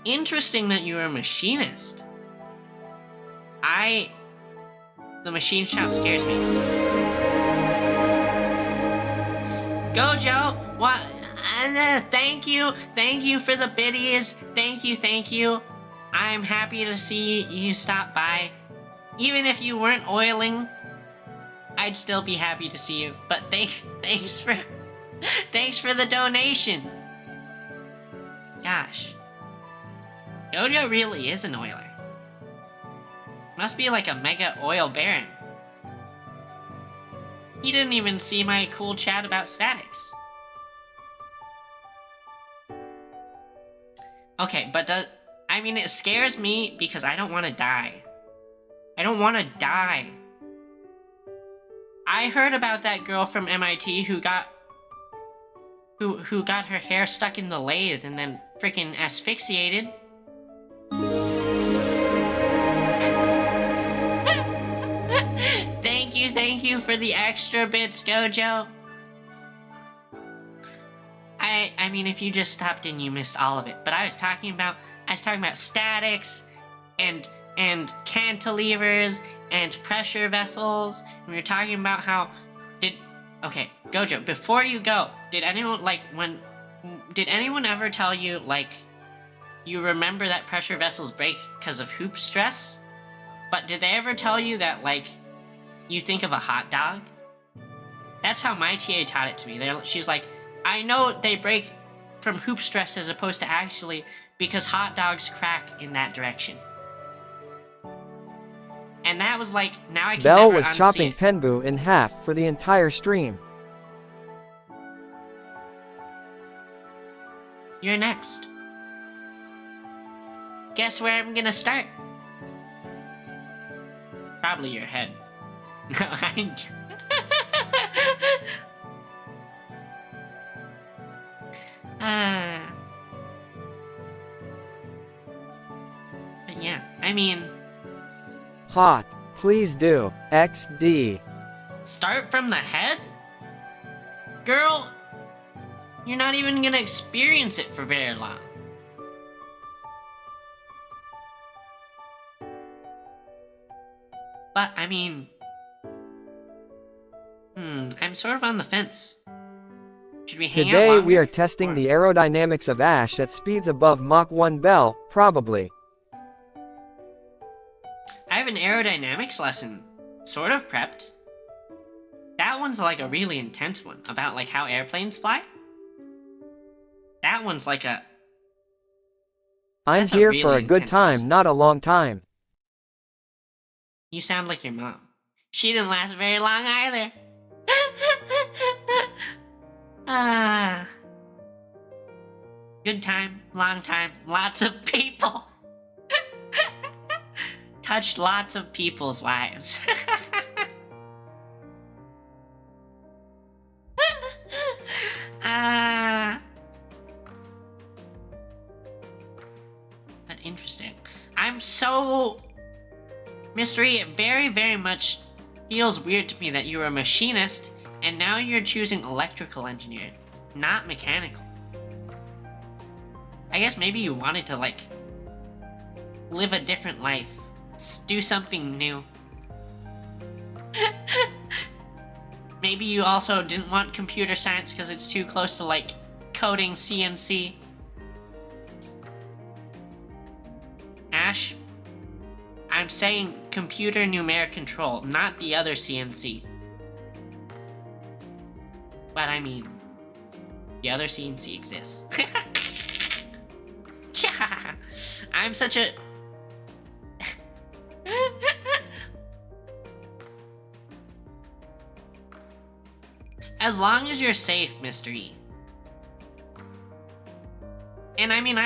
Interesting that you're a machinist. The machine shop scares me. Gojo, what? Thank you for the biddies. Thank you. I'm happy to see you stop by. Even if you weren't oiling, I'd still be happy to see you. But thanks for the donation. Gosh, Gojo really is an oiler. Must be like a mega oil baron. He didn't even see my cool chat about statics. Okay, but it scares me because I don't want to die. I don't want to die. I heard about that girl from MIT who got her hair stuck in the lathe and then freaking asphyxiated. Thank you for the extra bits, Gojo. If you just stopped in, you missed all of it. But I was talking about statics and cantilevers and pressure vessels. And we were talking about how okay, Gojo, before you go, did anyone ever tell you you remember that pressure vessels break because of hoop stress? But did they ever tell you that you think of a hot dog? That's how my TA taught it to me. She's like, I know they break from hoop stress as opposed to actually because hot dogs crack in that direction. And that was now I can Bell never was unsee chopping it. Penbu in half for the entire stream. You're next. Guess where I'm gonna start? Probably your head. No, but yeah, Hot. Please do. XD. start from the head? Girl, you're not even gonna experience it for very long. But, I'm sort of on the fence. Should we hang out Today longer? we are testing the aerodynamics of Ash at speeds above Mach 1 Bell, probably. I have an aerodynamics lesson, sort of prepped. That one's a really intense one, about how airplanes fly. That one's I'm That's a here really for a good intense time, lesson. not a long time. You sound like your mom. She didn't last very long either. Ah. Good time, long time, lots of people. Touched lots of people's lives. Ah. But interesting. I'm so... Mystery, it very, very much feels weird to me that you're a machinist and now you're choosing electrical engineering, not mechanical. I guess maybe you wanted to, like, live a different life. Do something new. Maybe you also didn't want computer science because it's too close to, like, coding CNC. Ash, I'm saying computer numeric control, not the other CNC. But I mean, the other CNC exists. Yeah, I'm such a... As long as you're safe, Mr. E. And I mean,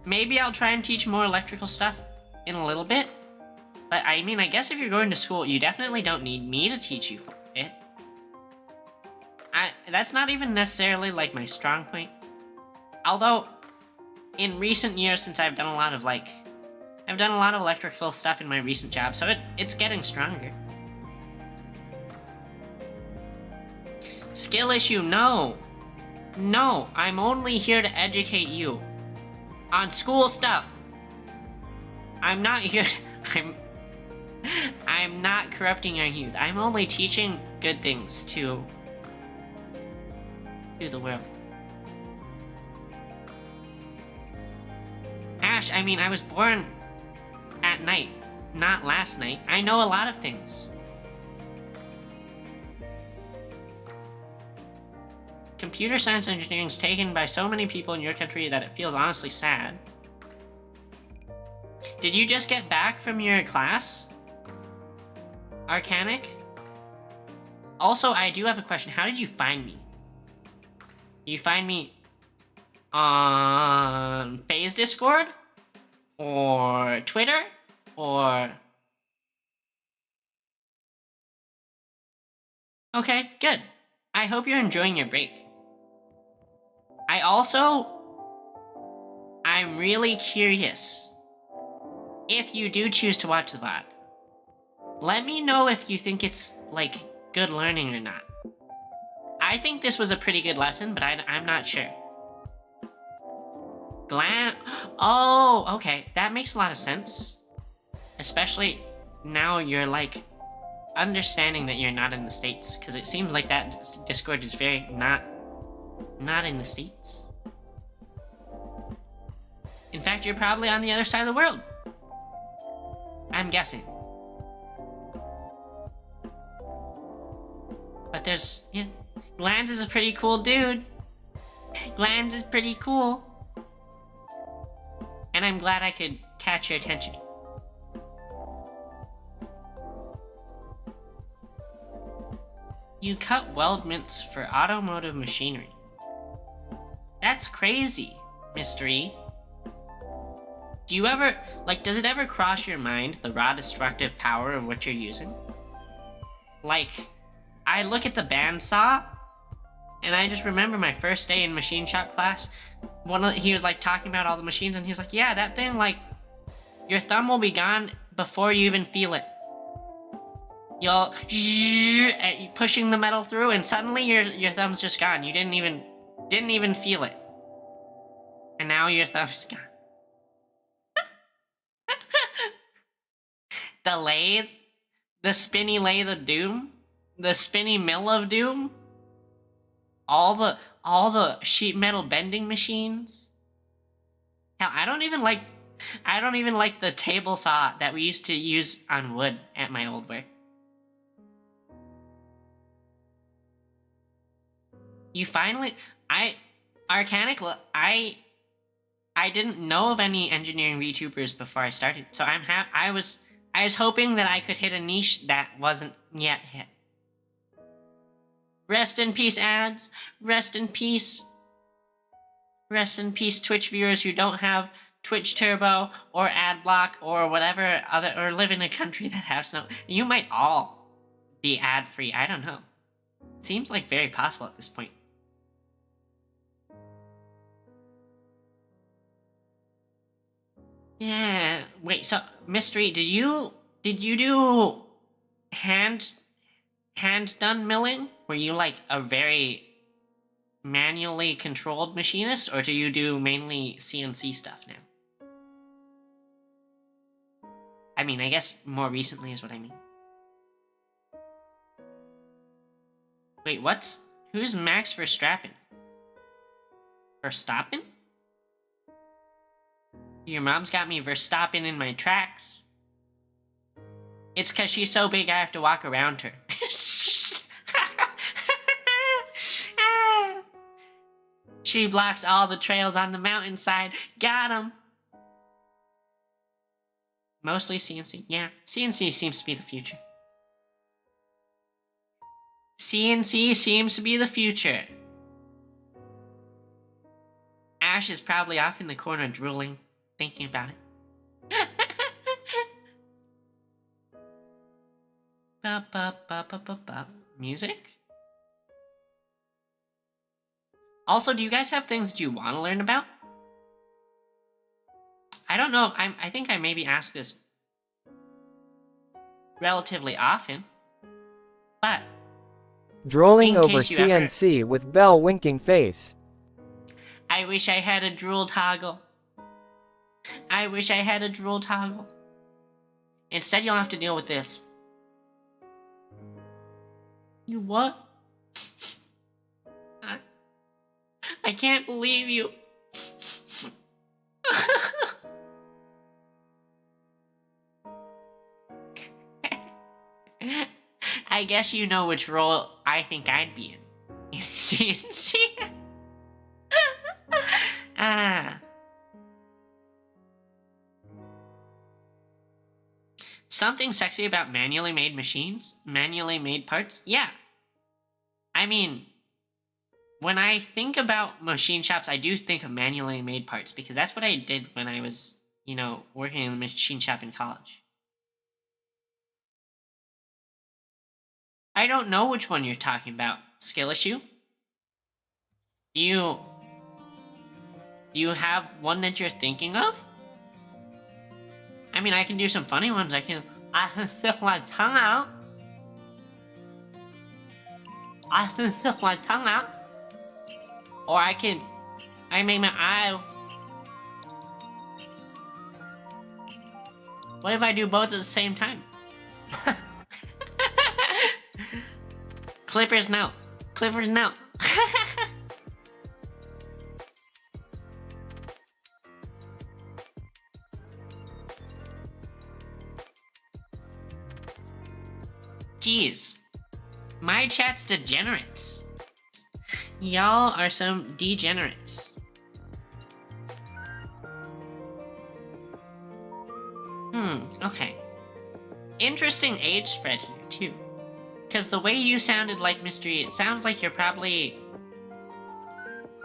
maybe I'll try and teach more electrical stuff in a little bit. But I mean, I guess if you're going to school, you definitely don't need me to teach you it. That's not even necessarily, like, my strong point. Although, in recent years, since I've done a lot of, like... I've done a lot of electrical stuff in my recent job, so it's getting stronger. Skill issue, no. No, I'm only here to educate you. On school stuff. I'm not here... I'm not corrupting our youth. I'm only teaching good things to the world. Ash, I mean, I was born at night, not last night. I know a lot of things. Computer science engineering is taken by so many people in your country that it feels honestly sad. Did you just get back from your class? Arcanic? Also, I do have a question. How did you find me? You find me on FaZe Discord? Or Twitter? Or... Okay, good. I hope you're enjoying your break. I'm really curious. If you do choose to watch the VOD, let me know if you think it's, like, good learning or not. I think this was a pretty good lesson, but I'm not sure. Oh, okay. That makes a lot of sense. Especially now you're, like, understanding that you're not in the States. Because it seems like that Discord is very not in the States. In fact, you're probably on the other side of the world. I'm guessing. But there's, yeah. Glands is a pretty cool dude. Glands is pretty cool. And I'm glad I could catch your attention. You cut weldments for automotive machinery. That's crazy, Mr. E. Do you ever, like, does it ever cross your mind the raw destructive power of what you're using? Like, I look at the bandsaw, and I just remember my first day in machine shop class. He was, like, talking about all the machines, and he's like, yeah, that thing, like, your thumb will be gone before you even feel it. You'll pushing the metal through, and suddenly your thumb's just gone. You didn't even feel it, and now your thumb's gone. The lathe, the spinny lathe of doom, the spinny mill of doom, all the sheet metal bending machines. Hell, I don't even like the table saw that we used to use on wood at my old work. You finally, Arcanic, I didn't know of any engineering VTubers before I started, so I was hoping that I could hit a niche that wasn't yet hit. Rest in peace, ads. Rest in peace. Rest in peace, Twitch viewers who don't have Twitch Turbo or Adblock or whatever other, or live in a country that has no. You might all be ad free. I don't know. Seems like very possible at this point. Yeah. Wait. So, Mystery, did you do hand done milling? Were you like a very manually controlled machinist, or do you do mainly CNC stuff now? I mean, I guess more recently is what I mean. Wait, who's Max Verstappen? Verstappen? Your mom's got me Verstappen in my tracks. It's cause she's so big I have to walk around her. She blocks all the trails on the mountainside. Got him. Mostly CNC. Yeah, CNC seems to be the future. CNC seems to be the future. Ash is probably off in the corner drooling, thinking about it. Ba, ba, ba, ba, ba, ba. Music? Also, do you guys have things that you want to learn about? I don't know. I think I maybe ask this relatively often, but Drooling over CNC with Belle winking face. I wish I had a drool toggle. I wish I had a drool toggle. Instead, you'll have to deal with this. You what? I can't believe you. I guess you know which role I think I'd be in. CNC? Ah. Something sexy about manually made machines? Manually made parts? Yeah. I mean, when I think about machine shops, I do think of manually made parts because that's what I did when I was, working in the machine shop in college. I don't know which one you're talking about. Skill issue? Do you have one that you're thinking of? I mean, I can do some funny ones. I can stick my tongue out. Or I make my eye. What if I do both at the same time? Clippers, no. Clippers, no. Jeez. My chat's degenerates. Y'all are some degenerates. Okay. Interesting age spread here, too. Because the way you sounded like Mystery, it sounds like you're probably...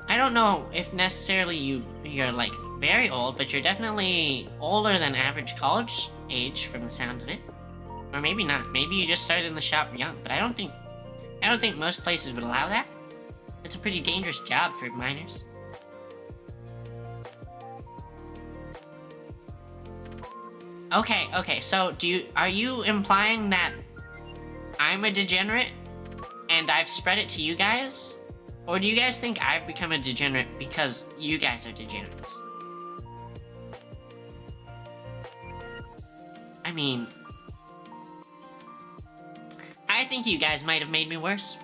I don't know if necessarily you're like very old, but you're definitely older than average college age from the sounds of it. Or maybe not. Maybe you just started in the shop young, but I don't think most places would allow that. It's a pretty dangerous job for minors. Okay, so are you implying that I'm a degenerate and I've spread it to you guys? Or do you guys think I've become a degenerate because you guys are degenerates? I mean, I think you guys might have made me worse.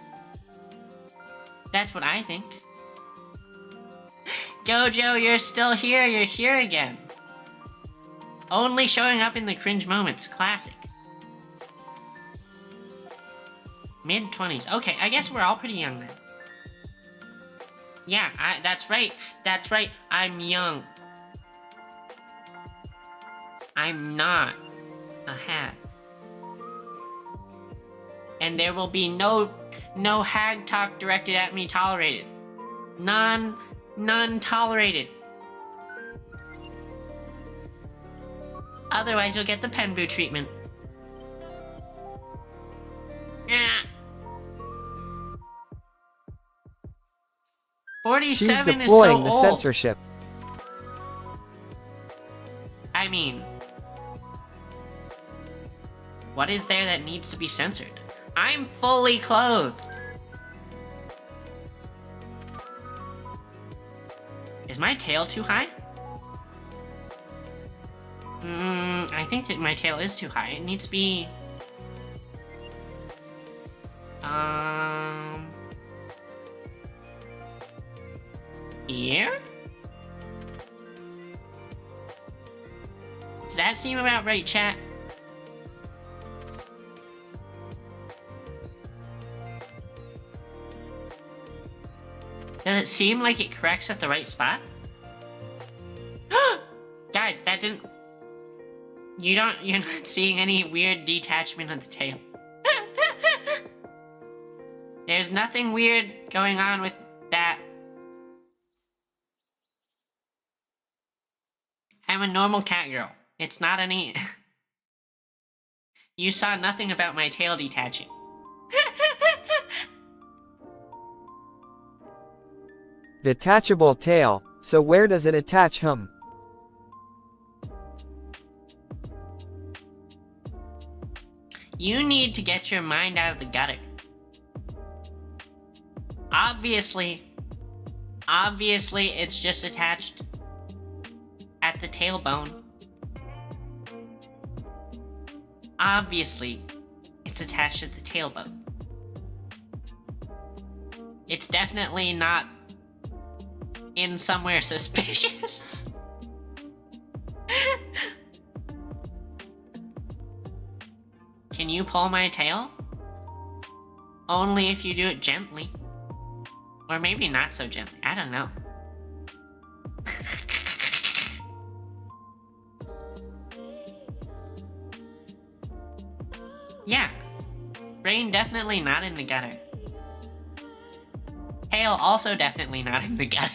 That's what I think. Gojo, you're still here. You're here again. Only showing up in the cringe moments. Classic. Mid-20s. Okay, I guess we're all pretty young then. Yeah, that's right. That's right. I'm young. I'm not. a hat. And there will be no hag talk directed at me tolerated. None tolerated. Otherwise, you'll get the pen boo treatment. Yeah. 47 She's is so deploying the old. censorship. I mean, what is there that needs to be censored? I'm fully clothed. Is my tail too high? I think that my tail is too high. It needs to be... Here? Does that seem about right, chat? Does it seem like it corrects at the right spot? Guys, that didn't... You're not seeing any weird detachment of the tail. There's nothing weird going on with that. I'm a normal cat girl. It's not any... You saw nothing about my tail detaching. Detachable tail, so where does it attach, hum? You need to get your mind out of the gutter. Obviously, it's just attached at the tailbone. Obviously, it's attached at the tailbone. It's definitely not in somewhere suspicious. Can you pull my tail? Only if you do it gently. Or maybe not so gently. I don't know. Yeah. Brain definitely not in the gutter. Tail also definitely not in the gutter.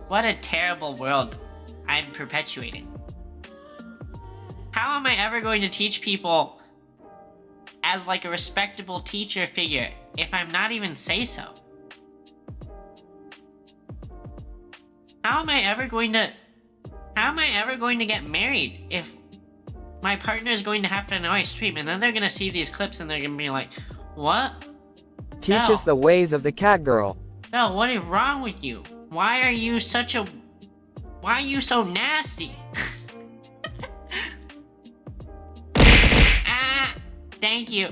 What a terrible world I'm perpetuating. How am I ever going to teach people as like a respectable teacher figure if I'm not even say so? How am I ever going to get married if my partner is going to have to know I stream and then they're gonna see these clips and they're gonna be like, what? Teach Belle, us the ways of the cat girl. Belle, what is wrong with you? Why are you so nasty? Ah, thank you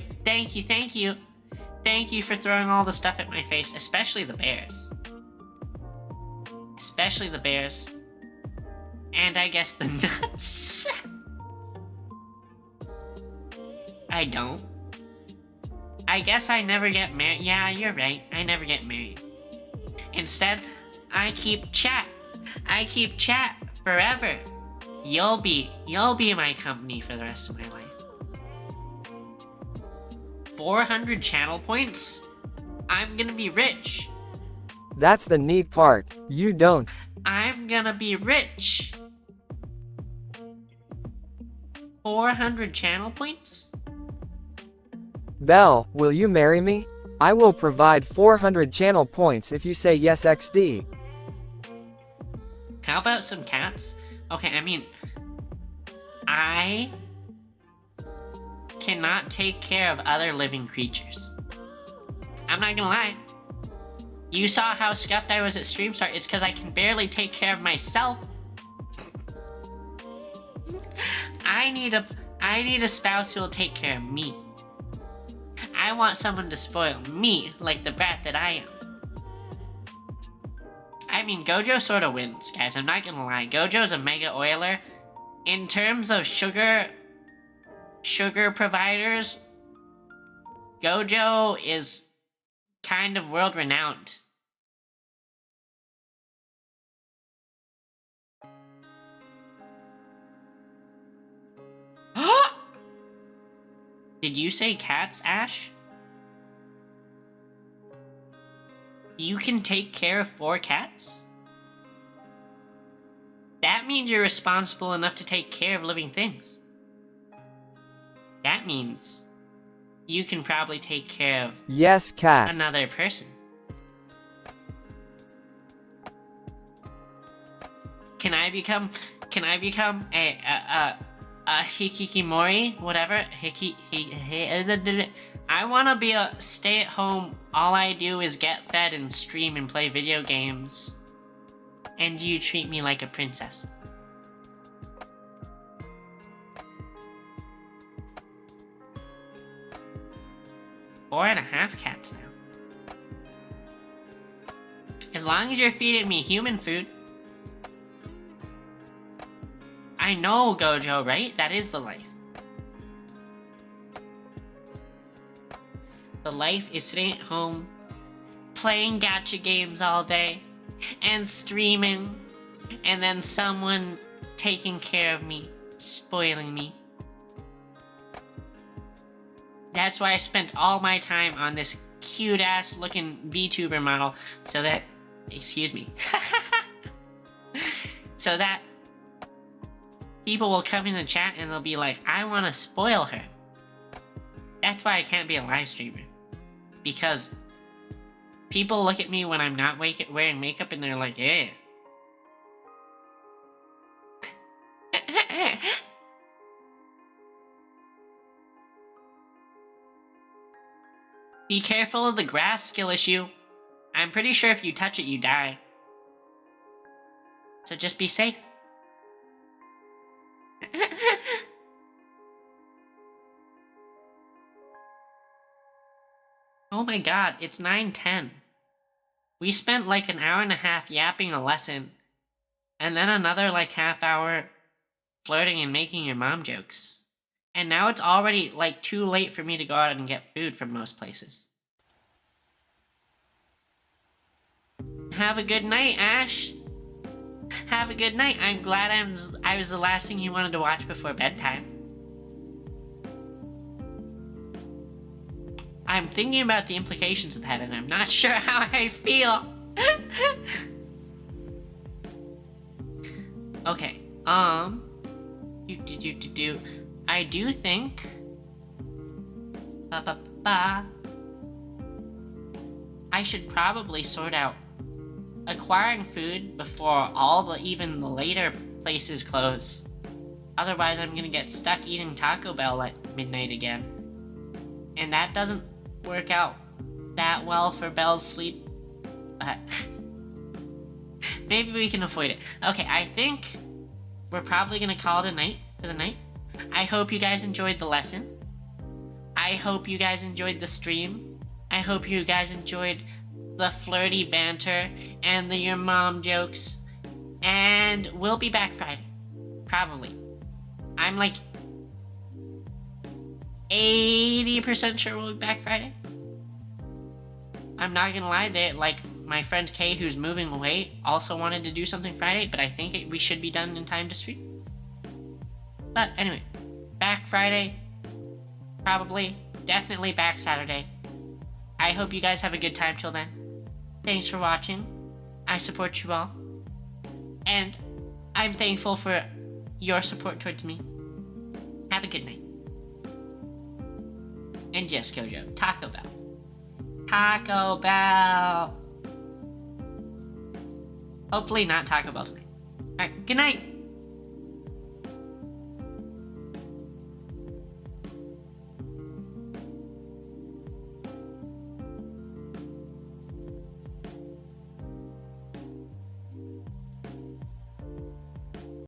for throwing all the stuff at my face, especially the bears. And I guess the nuts. I don't. I guess I never get married. Yeah, you're right. I never get married. Instead, I keep chat. Forever. You'll be my company for the rest of my life. 400 channel points? I'm gonna be rich. That's the neat part. You don't. I'm gonna be rich. 400 channel points? Belle, will you marry me? I will provide 400 channel points if you say yes XD. How about some cats? Okay, I mean, I cannot take care of other living creatures. I'm not gonna lie. You saw how scuffed I was at stream start. It's because I can barely take care of myself. I need a spouse who will take care of me. I want someone to spoil me like the brat that I am. I mean, Gojo sort of wins, guys. I'm not gonna lie. Gojo's a mega oiler. In terms of sugar providers, Gojo is kind of world renowned. Did you say cats, Ash? You can take care of 4 cats? That means you're responsible enough to take care of living things. That means you can probably take care of Yes, cats. another person. Can I become a hikikimori? Whatever. I wanna be a stay-at-home, all I do is get fed and stream and play video games. And you treat me like a princess. Four and a half cats now. As long as you're feeding me human food. I know, Gojo, right? That is the life. The life is sitting at home, playing gacha games all day, and streaming, and then someone taking care of me, spoiling me. That's why I spent all my time on this cute-ass looking VTuber model, so that, excuse me, so that people will come in the chat and they'll be like, I want to spoil her. That's why I can't be a live streamer. Because people look at me when I'm not wearing makeup and they're like, eh. Be careful of the grass, skill issue. I'm pretty sure if you touch it, you die. So just be safe. Oh my god, it's 9:10. We spent like an hour and a half yapping a lesson, and then another like half hour flirting and making your mom jokes. And now it's already like too late for me to go out and get food from most places. Have a good night, Ash. Have a good night. I'm glad I was the last thing you wanted to watch before bedtime. I'm thinking about the implications of that, and I'm not sure how I feel. Okay, I do think, I should probably sort out acquiring food before even the later places close. Otherwise, I'm gonna get stuck eating Taco Bell at midnight again. And that doesn't work out that well for Belle's sleep. But maybe we can avoid it. Okay, I think we're probably gonna call it a night for the night. I hope you guys enjoyed the lesson. I hope you guys enjoyed the stream. I hope you guys enjoyed the flirty banter and the your mom jokes. And we'll be back Friday. Probably. I'm like 80% sure we'll be back Friday. I'm not gonna lie, like my friend Kay, who's moving away, also wanted to do something Friday, but I think we should be done in time to stream. But anyway, back Friday, probably, definitely back Saturday. I hope you guys have a good time till then. Thanks for watching. I support you all. And I'm thankful for your support towards me. Have a good night. And yes, Gojo, Taco Bell. Taco Bell! Hopefully not Taco Bell tonight. Alright, good night!